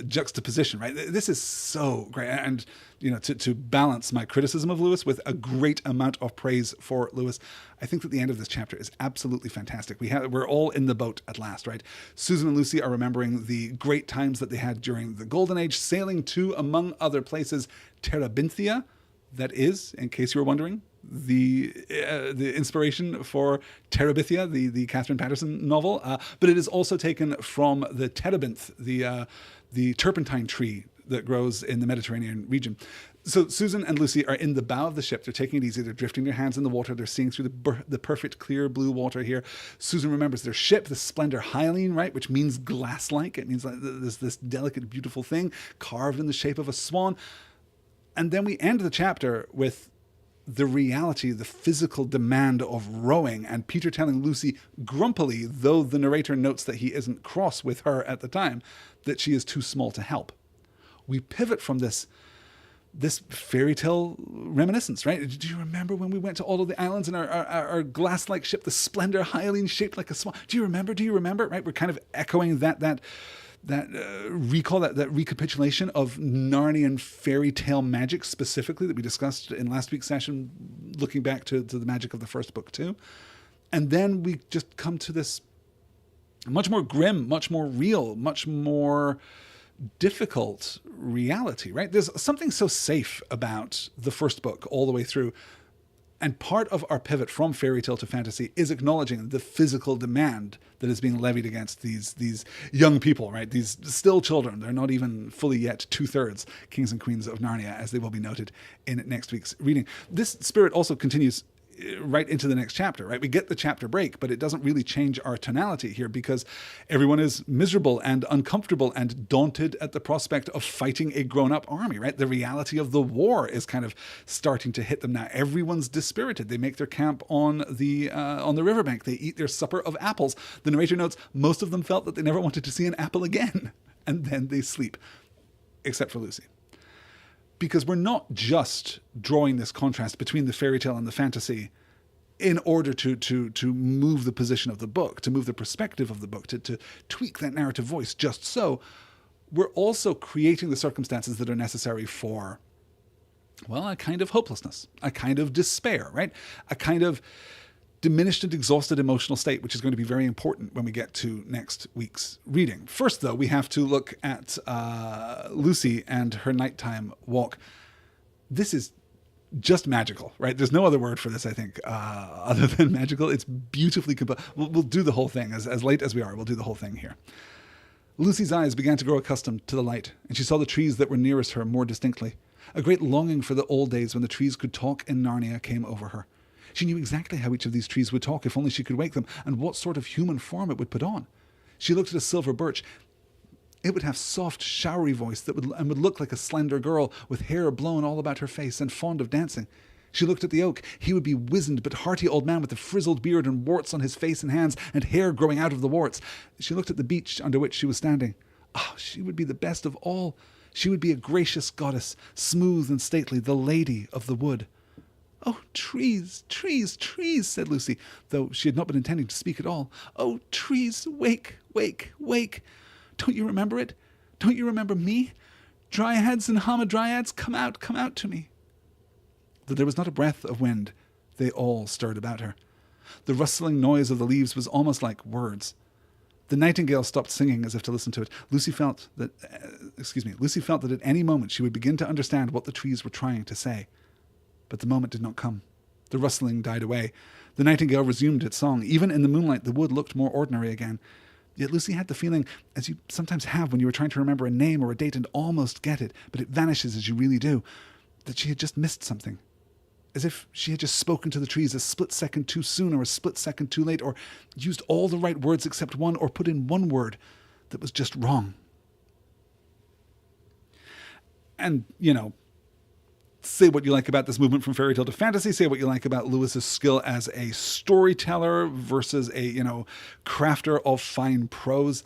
juxtaposition, right? This is so great. And, to balance my criticism of Lewis with a great amount of praise for Lewis, I think that the end of this chapter is absolutely fantastic. We're all in the boat at last, right? Susan and Lucy are remembering the great times that they had during the Golden Age, sailing to, among other places, Terabithia. That is, in case you were wondering, the inspiration for Terabithia, the Catherine Patterson novel. But it is also taken from the terebinth, the turpentine tree that grows in the Mediterranean region. So Susan and Lucy are in the bow of the ship. They're taking it easy. They're drifting their hands in the water. They're seeing through the perfect clear blue water here. Susan remembers their ship, the Splendor Hyaline, right, which means glass-like. It means like this delicate, beautiful thing carved in the shape of a swan. And then we end the chapter with the reality, the physical demand of rowing, and Peter telling Lucy grumpily, though the narrator notes that he isn't cross with her at the time, that she is too small to help. We pivot from this fairy tale reminiscence, right? Do you remember when we went to all of the islands in our glass-like ship, the Splendor Hyaline shaped like a swan? Do you remember? Right? We're kind of echoing that recall, that recapitulation of Narnian fairy tale magic specifically that we discussed in last week's session, looking back to the magic of the first book too. And then we just come to this much more grim, much more real, much more difficult reality, right? There's something so safe about the first book all the way through. And part of our pivot from fairy tale to fantasy is acknowledging the physical demand that is being levied against these young people, right? These still children. They're not even fully yet 2/3 kings and queens of Narnia, as they will be noted in next week's reading. This spirit also continues right into the next chapter, right? We get the chapter break, but it doesn't really change our tonality here because everyone is miserable and uncomfortable and daunted at the prospect of fighting a grown-up army, right? The reality of the war is kind of starting to hit them now. Everyone's dispirited. They make their camp on the riverbank. They eat their supper of apples. The narrator notes most of them felt that they never wanted to see an apple again, and then they sleep, except for Lucy. Because we're not just drawing this contrast between the fairy tale and the fantasy in order to move the position of the book, to move the perspective of the book, to tweak that narrative voice just so. We're also creating the circumstances that are necessary for, well, a kind of hopelessness, a kind of despair, right? A kind of diminished and exhausted emotional state, which is going to be very important when we get to next week's reading. First, though, we have to look at Lucy and her nighttime walk. This is just magical, right? There's no other word for this, I think, other than magical. It's beautifully composed. We'll do the whole thing. As late as we are, we'll do the whole thing here. Lucy's eyes began to grow accustomed to the light, and she saw the trees that were nearest her more distinctly. A great longing for the old days when the trees could talk in Narnia came over her. She knew exactly how each of these trees would talk if only she could wake them, and what sort of human form it would put on. She looked at a silver birch. It would have soft, showery voice that would look like a slender girl with hair blown all about her face and fond of dancing. She looked at the oak. He would be wizened but hearty old man with a frizzled beard and warts on his face and hands and hair growing out of the warts. She looked at the beech under which she was standing. Ah, she would be the best of all. She would be a gracious goddess, smooth and stately, the lady of the wood. "Oh, trees, trees, trees," said Lucy, though she had not been intending to speak at all. "Oh, trees, wake, wake, wake. Don't you remember it? Don't you remember me? Dryads and hamadryads, come out to me." Though there was not a breath of wind, they all stirred about her. The rustling noise of the leaves was almost like words. The nightingale stopped singing as if to listen to it. Lucy felt that at any moment she would begin to understand what the trees were trying to say. But the moment did not come. The rustling died away. The nightingale resumed its song. Even in the moonlight, the wood looked more ordinary again. Yet Lucy had the feeling, as you sometimes have when you are trying to remember a name or a date and almost get it, but it vanishes as you really do, that she had just missed something. As if she had just spoken to the trees a split second too soon or a split second too late, or used all the right words except one, or put in one word that was just wrong. And, say what you like about this movement from fairy tale to fantasy, say what you like about Lewis's skill as a storyteller versus a, crafter of fine prose.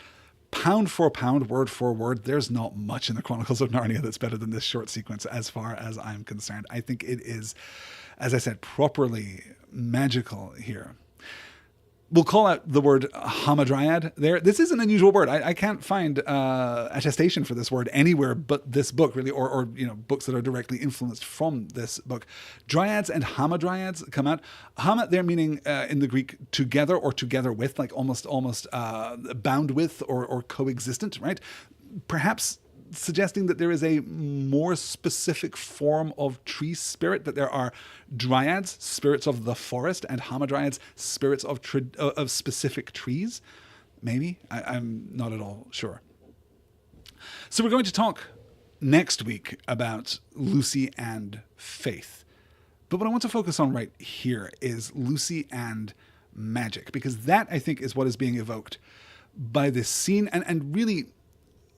Pound for pound, word for word, there's not much in the Chronicles of Narnia that's better than this short sequence as far as I'm concerned. I think it is, as I said, properly magical here. We'll call out the word hamadryad there. This is an unusual word. I can't find attestation for this word anywhere but this book, really, or books that are directly influenced from this book. Dryads and hamadryads come out. Hama there meaning in the Greek together or together with, like almost bound with or coexistent, right? Perhaps suggesting that there is a more specific form of tree spirit, that there are dryads, spirits of the forest, and hamadryads, spirits of specific trees. Maybe. I'm not at all sure. So we're going to talk next week about Lucy and Faith. But what I want to focus on right here is Lucy and magic, because that, I think, is what is being evoked by this scene and really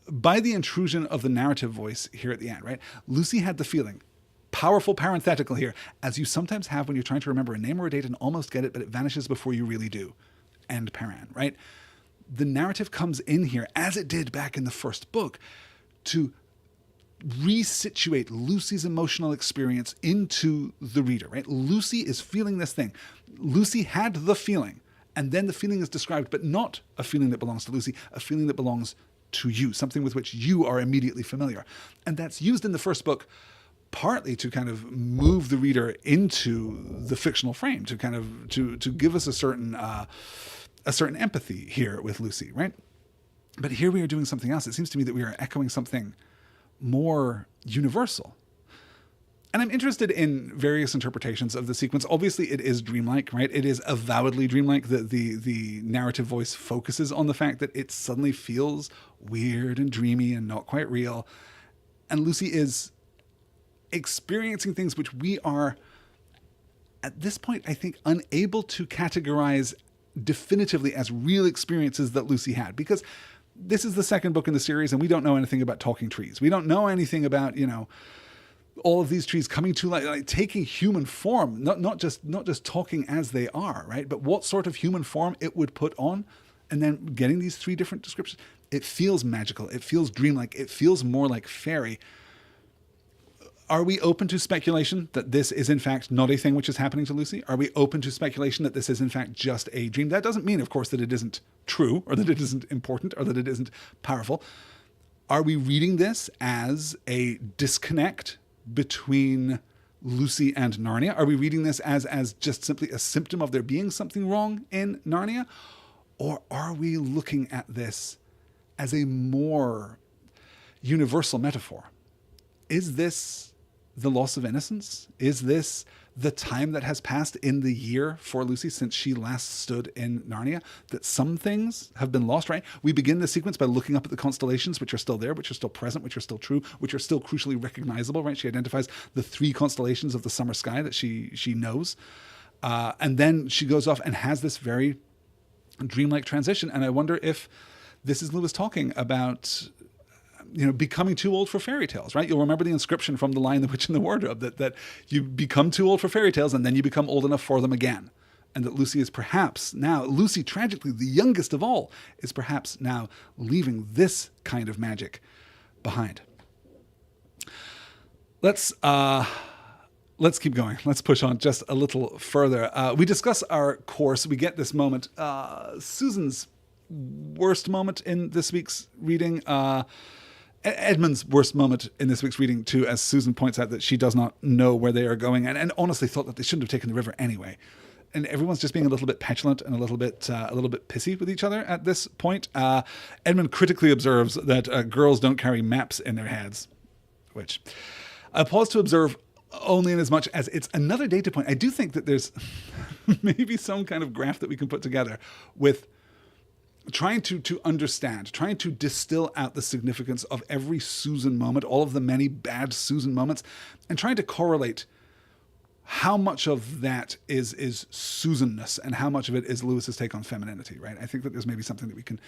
by the intrusion of the narrative voice here at the end, right? Lucy had the feeling, powerful parenthetical here, as you sometimes have when you're trying to remember a name or a date and almost get it, but it vanishes before you really do. End paran, right? The narrative comes in here, as it did back in the first book, to resituate Lucy's emotional experience into the reader, right? Lucy is feeling this thing. Lucy had the feeling, and then the feeling is described, but not a feeling that belongs to Lucy, a feeling that belongs to you, something with which you are immediately familiar. And that's used in the first book partly to kind of move the reader into the fictional frame, to kind of to give us a certain empathy here with Lucy, right? But here we are doing something else. It seems to me that we are echoing something more universal. And I'm interested in various interpretations of the sequence. Obviously, it is dreamlike, right? It is avowedly dreamlike. The narrative voice focuses on the fact that it suddenly feels weird and dreamy and not quite real. And Lucy is experiencing things which we are, at this point, I think, unable to categorize definitively as real experiences that Lucy had. Because this is the second book in the series, and we don't know anything about talking trees. We don't know anything about, all of these trees coming to life, like taking human form, not just talking as they are, right? But what sort of human form it would put on, and then getting these three different descriptions. It feels magical. It feels dreamlike. It feels more like fairy. Are we open to speculation that this is in fact not a thing which is happening to Lucy? Are we open to speculation that this is in fact just a dream? That doesn't mean, of course, that it isn't true, or that it isn't important, or that it isn't powerful. Are we reading this as a disconnect between Lucy and Narnia? Are we reading this as just simply a symptom of there being something wrong in Narnia? Or are we looking at this as a more universal metaphor? Is this the loss of innocence? Is this the time that has passed in the year for Lucy since she last stood in Narnia? That some things have been lost, right? We begin the sequence by looking up at the constellations, which are still there, which are still present, which are still true, which are still crucially recognizable, right? She identifies the three constellations of the summer sky that she knows. And then she goes off and has this very dreamlike transition. And I wonder if this is Lewis talking about becoming too old for fairy tales, right? You'll remember the inscription from The Lion, the Witch, and the Wardrobe that you become too old for fairy tales and then you become old enough for them again. And that Lucy is perhaps now, Lucy, tragically, the youngest of all, is perhaps now leaving this kind of magic behind. Let's keep going. Let's push on just a little further. We discuss our course. We get this moment. Susan's worst moment in this week's reading. Edmund's worst moment in this week's reading, too, as Susan points out that she does not know where they are going and honestly thought that they shouldn't have taken the river anyway. and everyone's just being a little bit petulant and a little bit pissy with each other at this point. Edmund critically observes that girls don't carry maps in their heads, which I pause to observe only in as much as it's another data point. I do think that there's maybe some kind of graph that we can put together with trying to understand, trying to distill out the significance of every Susan moment, all of the many bad Susan moments, and trying to correlate how much of that is Susanness and how much of it is Lewis's take on femininity, right? I think that there's maybe something that we can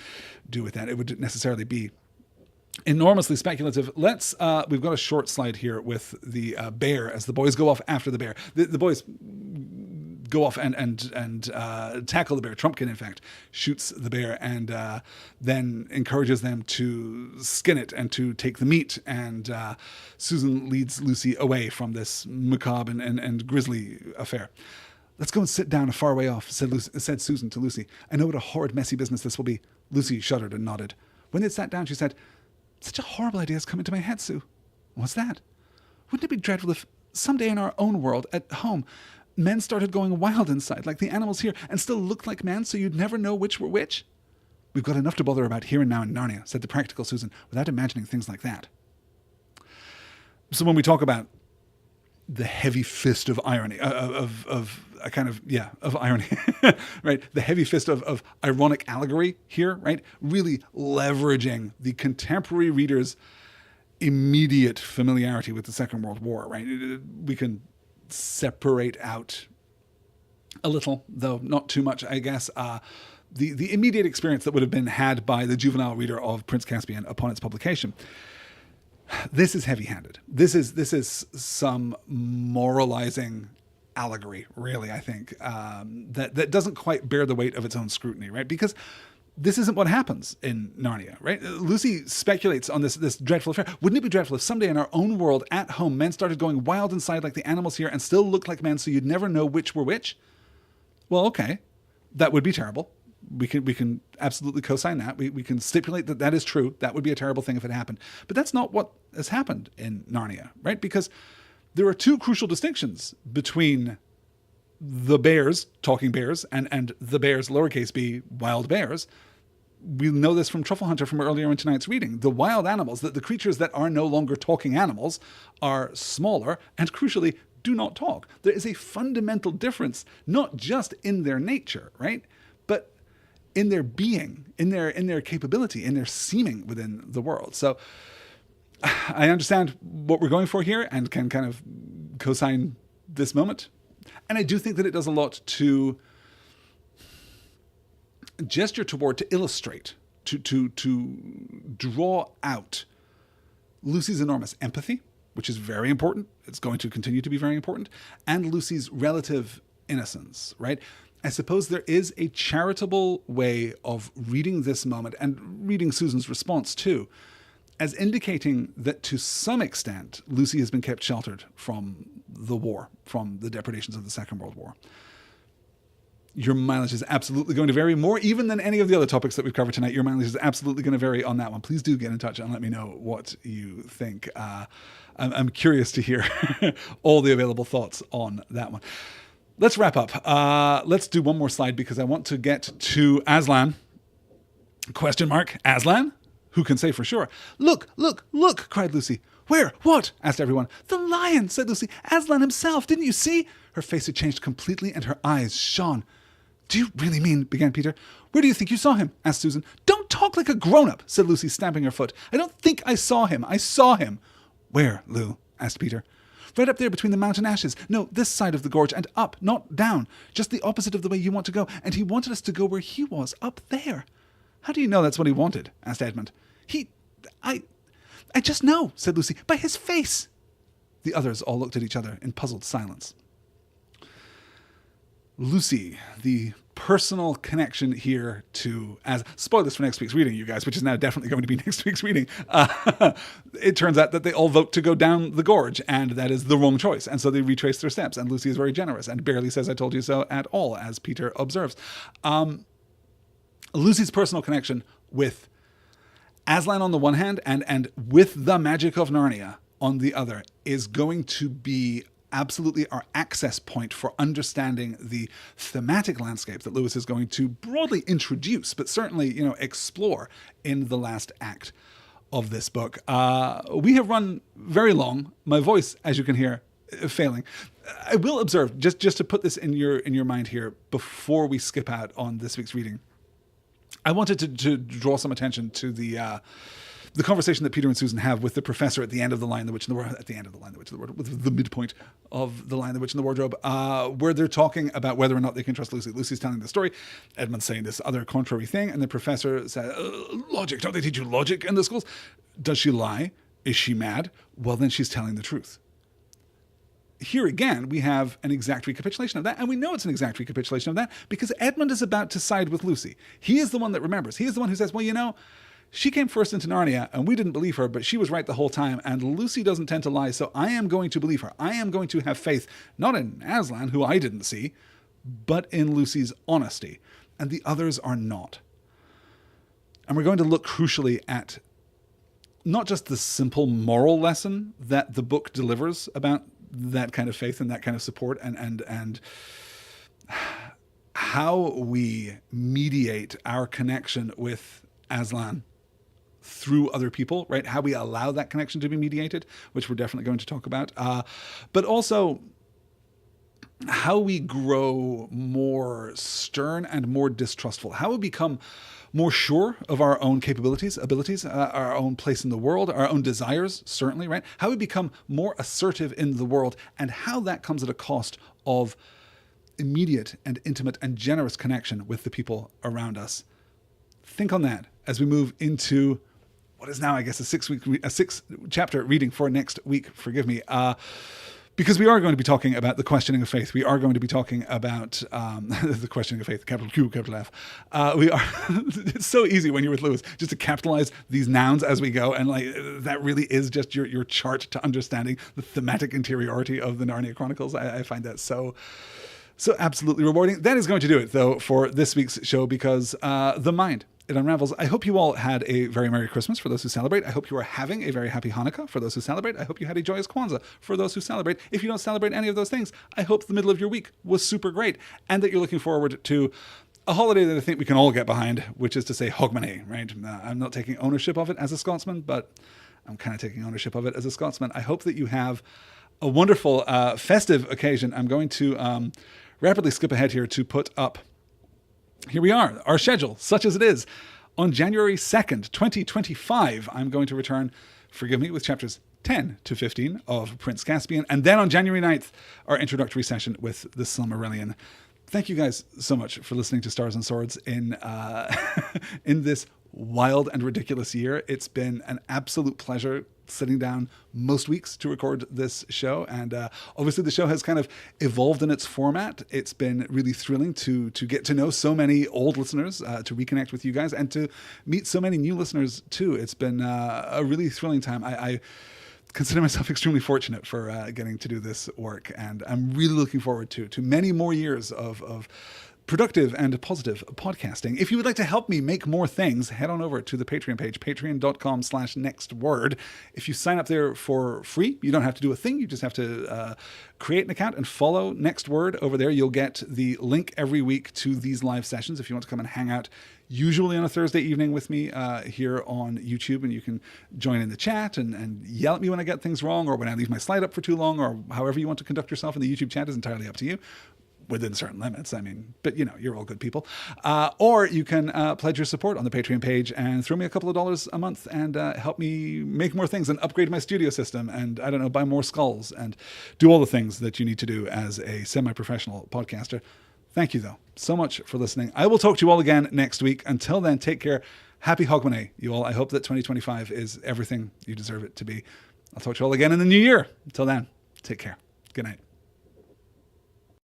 do with that. It would necessarily be enormously speculative. We've got a short slide here with the bear as the boys go off after the bear. The boys go off and tackle the bear. Trumpkin, in fact, shoots the bear and then encourages them to skin it and to take the meat. And Susan leads Lucy away from this macabre and grisly affair. "Let's go and sit down a far way off," said Susan to Lucy. "I know what a horrid, messy business this will be." Lucy shuddered and nodded. When they sat down, she said, "Such a horrible idea has come into my head, Sue." "What's that?" "Wouldn't it be dreadful if someday in our own world, at home, men started going wild inside, like the animals here, and still looked like men, so you'd never know which were which?" "We've got enough to bother about here and now in Narnia," said the practical Susan, "without imagining things like that." So when we talk about the heavy fist of irony, of irony, right? The heavy fist of ironic allegory here, right? Really leveraging the contemporary reader's immediate familiarity with the Second World War, right? We can separate out a little, though not too much, I guess, the immediate experience that would have been had by the juvenile reader of Prince Caspian upon its publication. This is heavy-handed. This is some moralizing allegory, really, I think, that doesn't quite bear the weight of its own scrutiny, right? Because this isn't what happens in Narnia, right? Lucy speculates on this dreadful affair. Wouldn't it be dreadful if someday in our own world, at home, men started going wild inside like the animals here and still looked like men, so you'd never know which were which? Well, okay, that would be terrible. We can absolutely co-sign that. We can stipulate that is true. That would be a terrible thing if it happened. But that's not what has happened in Narnia, right? Because there are two crucial distinctions between the bears, talking bears, and the bears, lowercase b, wild bears. We know this from Truffle Hunter from earlier in tonight's reading. The wild animals, the creatures that are no longer talking animals, are smaller and, crucially, do not talk. There is a fundamental difference, not just in their nature, right? But in their being, in their capability, in their seeming within the world. So I understand what we're going for here and can kind of co-sign this moment. And I do think that it does a lot to gesture toward, to illustrate, to draw out Lucy's enormous empathy, which is very important. It's going to continue to be very important. And Lucy's relative innocence, right? I suppose there is a charitable way of reading this moment and reading Susan's response too, as indicating that to some extent, Lucy has been kept sheltered from the war, from the depredations of the Second World War. Your mileage is absolutely going to vary more even than any of the other topics that we've covered tonight. Your mileage is absolutely going to vary on that one. Please do get in touch and let me know what you think. I'm curious to hear all the available thoughts on that one. Let's wrap up. Let's do one more slide because I want to get to Aslan. Question mark. Aslan? Who can say for sure? Look, look, look, cried Lucy. Where? What? Asked everyone. The lion, said Lucy. Aslan himself, didn't you see? Her face had changed completely and her eyes shone. Do you really mean, began Peter. Where do you think you saw him? Asked Susan. Don't talk like a grown-up, said Lucy, stamping her foot. I don't think I saw him. I saw him. Where, Lou? Asked Peter. Right up there between the mountain ashes. No, this side of the gorge and up, not down. Just the opposite of the way you want to go. And he wanted us to go where he was, up there. How do you know that's what he wanted? Asked Edmund. I just know, said Lucy, by his face. The others all looked at each other in puzzled silence. Lucy, the personal connection here to, as spoilers for next week's reading, you guys, which is now definitely going to be next week's reading. It turns out that they all vote to go down the gorge, and that is the wrong choice. And so they retrace their steps, and Lucy is very generous and barely says, I told you so at all, as Peter observes. Lucy's personal connection with Aslan on the one hand and with the magic of Narnia on the other is going to be absolutely our access point for understanding the thematic landscape that Lewis is going to broadly introduce, but certainly, explore in the last act of this book. We have run very long. My voice, as you can hear, failing. I will observe, just to put this in your mind here before we skip out on this week's reading, I wanted to draw some attention to the conversation that Peter and Susan have with the professor at the end of The Lion, the Witch, and the Wardrobe, at the end of The Lion, the Witch, and the Wardrobe, with the midpoint of The Lion, the Witch, and the Wardrobe, where they're talking about whether or not they can trust Lucy. Lucy's telling the story, Edmund's saying this other contrary thing, and the professor said, logic, don't they teach you logic in the schools? Does she lie? Is she mad? Well, then she's telling the truth. Here again, we have an exact recapitulation of that, and we know it's an exact recapitulation of that because Edmund is about to side with Lucy. He is the one that remembers. He is the one who says, well, she came first into Narnia, and we didn't believe her, but she was right the whole time, and Lucy doesn't tend to lie, so I am going to believe her. I am going to have faith, not in Aslan, who I didn't see, but in Lucy's honesty, and the others are not. And we're going to look crucially at not just the simple moral lesson that the book delivers about that kind of faith and that kind of support and how we mediate our connection with Aslan through other people, right? How we allow that connection to be mediated, which we're definitely going to talk about. But also how we grow more stern and more distrustful, how we become more sure of our own capabilities, abilities, our own place in the world, our own desires, certainly, right? How we become more assertive in the world, and how that comes at a cost of immediate and intimate and generous connection with the people around us. Think on that as we move into what is now, I guess, a six-chapter reading for next week. Forgive me. Because we are going to be talking about the questioning of faith. We are going to be talking about the questioning of faith, capital Q, capital F. It's so easy when you're with Lewis just to capitalize these nouns as we go. And that really is just your chart to understanding the thematic interiority of the Narnia Chronicles. I find that so absolutely rewarding. That is going to do it, though, for this week's show because the mind, it unravels. I hope you all had a very Merry Christmas for those who celebrate. I hope you are having a very happy Hanukkah for those who celebrate. I hope you had a joyous Kwanzaa for those who celebrate. If you don't celebrate any of those things, I hope the middle of your week was super great and that you're looking forward to a holiday that I think we can all get behind, which is to say Hogmanay, right? I'm not taking ownership of it as a Scotsman, but I'm kind of taking ownership of it as a Scotsman. I hope that you have a wonderful festive occasion. I'm going to rapidly skip ahead here to put up, here we are, our schedule, such as it is. On January 2nd, 2025, I'm going to return, forgive me, with chapters 10 to 15 of Prince Caspian. And then on January 9th, our introductory session with the Silmarillion. Thank you guys so much for listening to Stars and Swords in this wild and ridiculous year. It's been an absolute pleasure sitting down most weeks to record this show. And obviously the show has kind of evolved in its format. It's been really thrilling to get to know so many old listeners, to reconnect with you guys, and to meet so many new listeners too. It's been a really thrilling time. I consider myself extremely fortunate for getting to do this work. And I'm really looking forward to many more years of productive and positive podcasting. If you would like to help me make more things, head on over to the Patreon page, patreon.com/nextword. If you sign up there for free, you don't have to do a thing. You just have to create an account and follow Next Word over there. You'll get the link every week to these live sessions if you want to come and hang out, usually on a Thursday evening with me here on YouTube, and you can join in the chat and yell at me when I get things wrong, or when I leave my slide up for too long, or however you want to conduct yourself in the YouTube chat is entirely up to you. Within certain limits, I mean, but you're all good people. Or you can pledge your support on the Patreon page and throw me a couple of dollars a month and help me make more things and upgrade my studio system and, I don't know, buy more skulls and do all the things that you need to do as a semi-professional podcaster. Thank you, though, so much for listening. I will talk to you all again next week. Until then, take care. Happy Hogmanay, you all. I hope that 2025 is everything you deserve it to be. I'll talk to you all again in the new year. Until then, take care. Good night.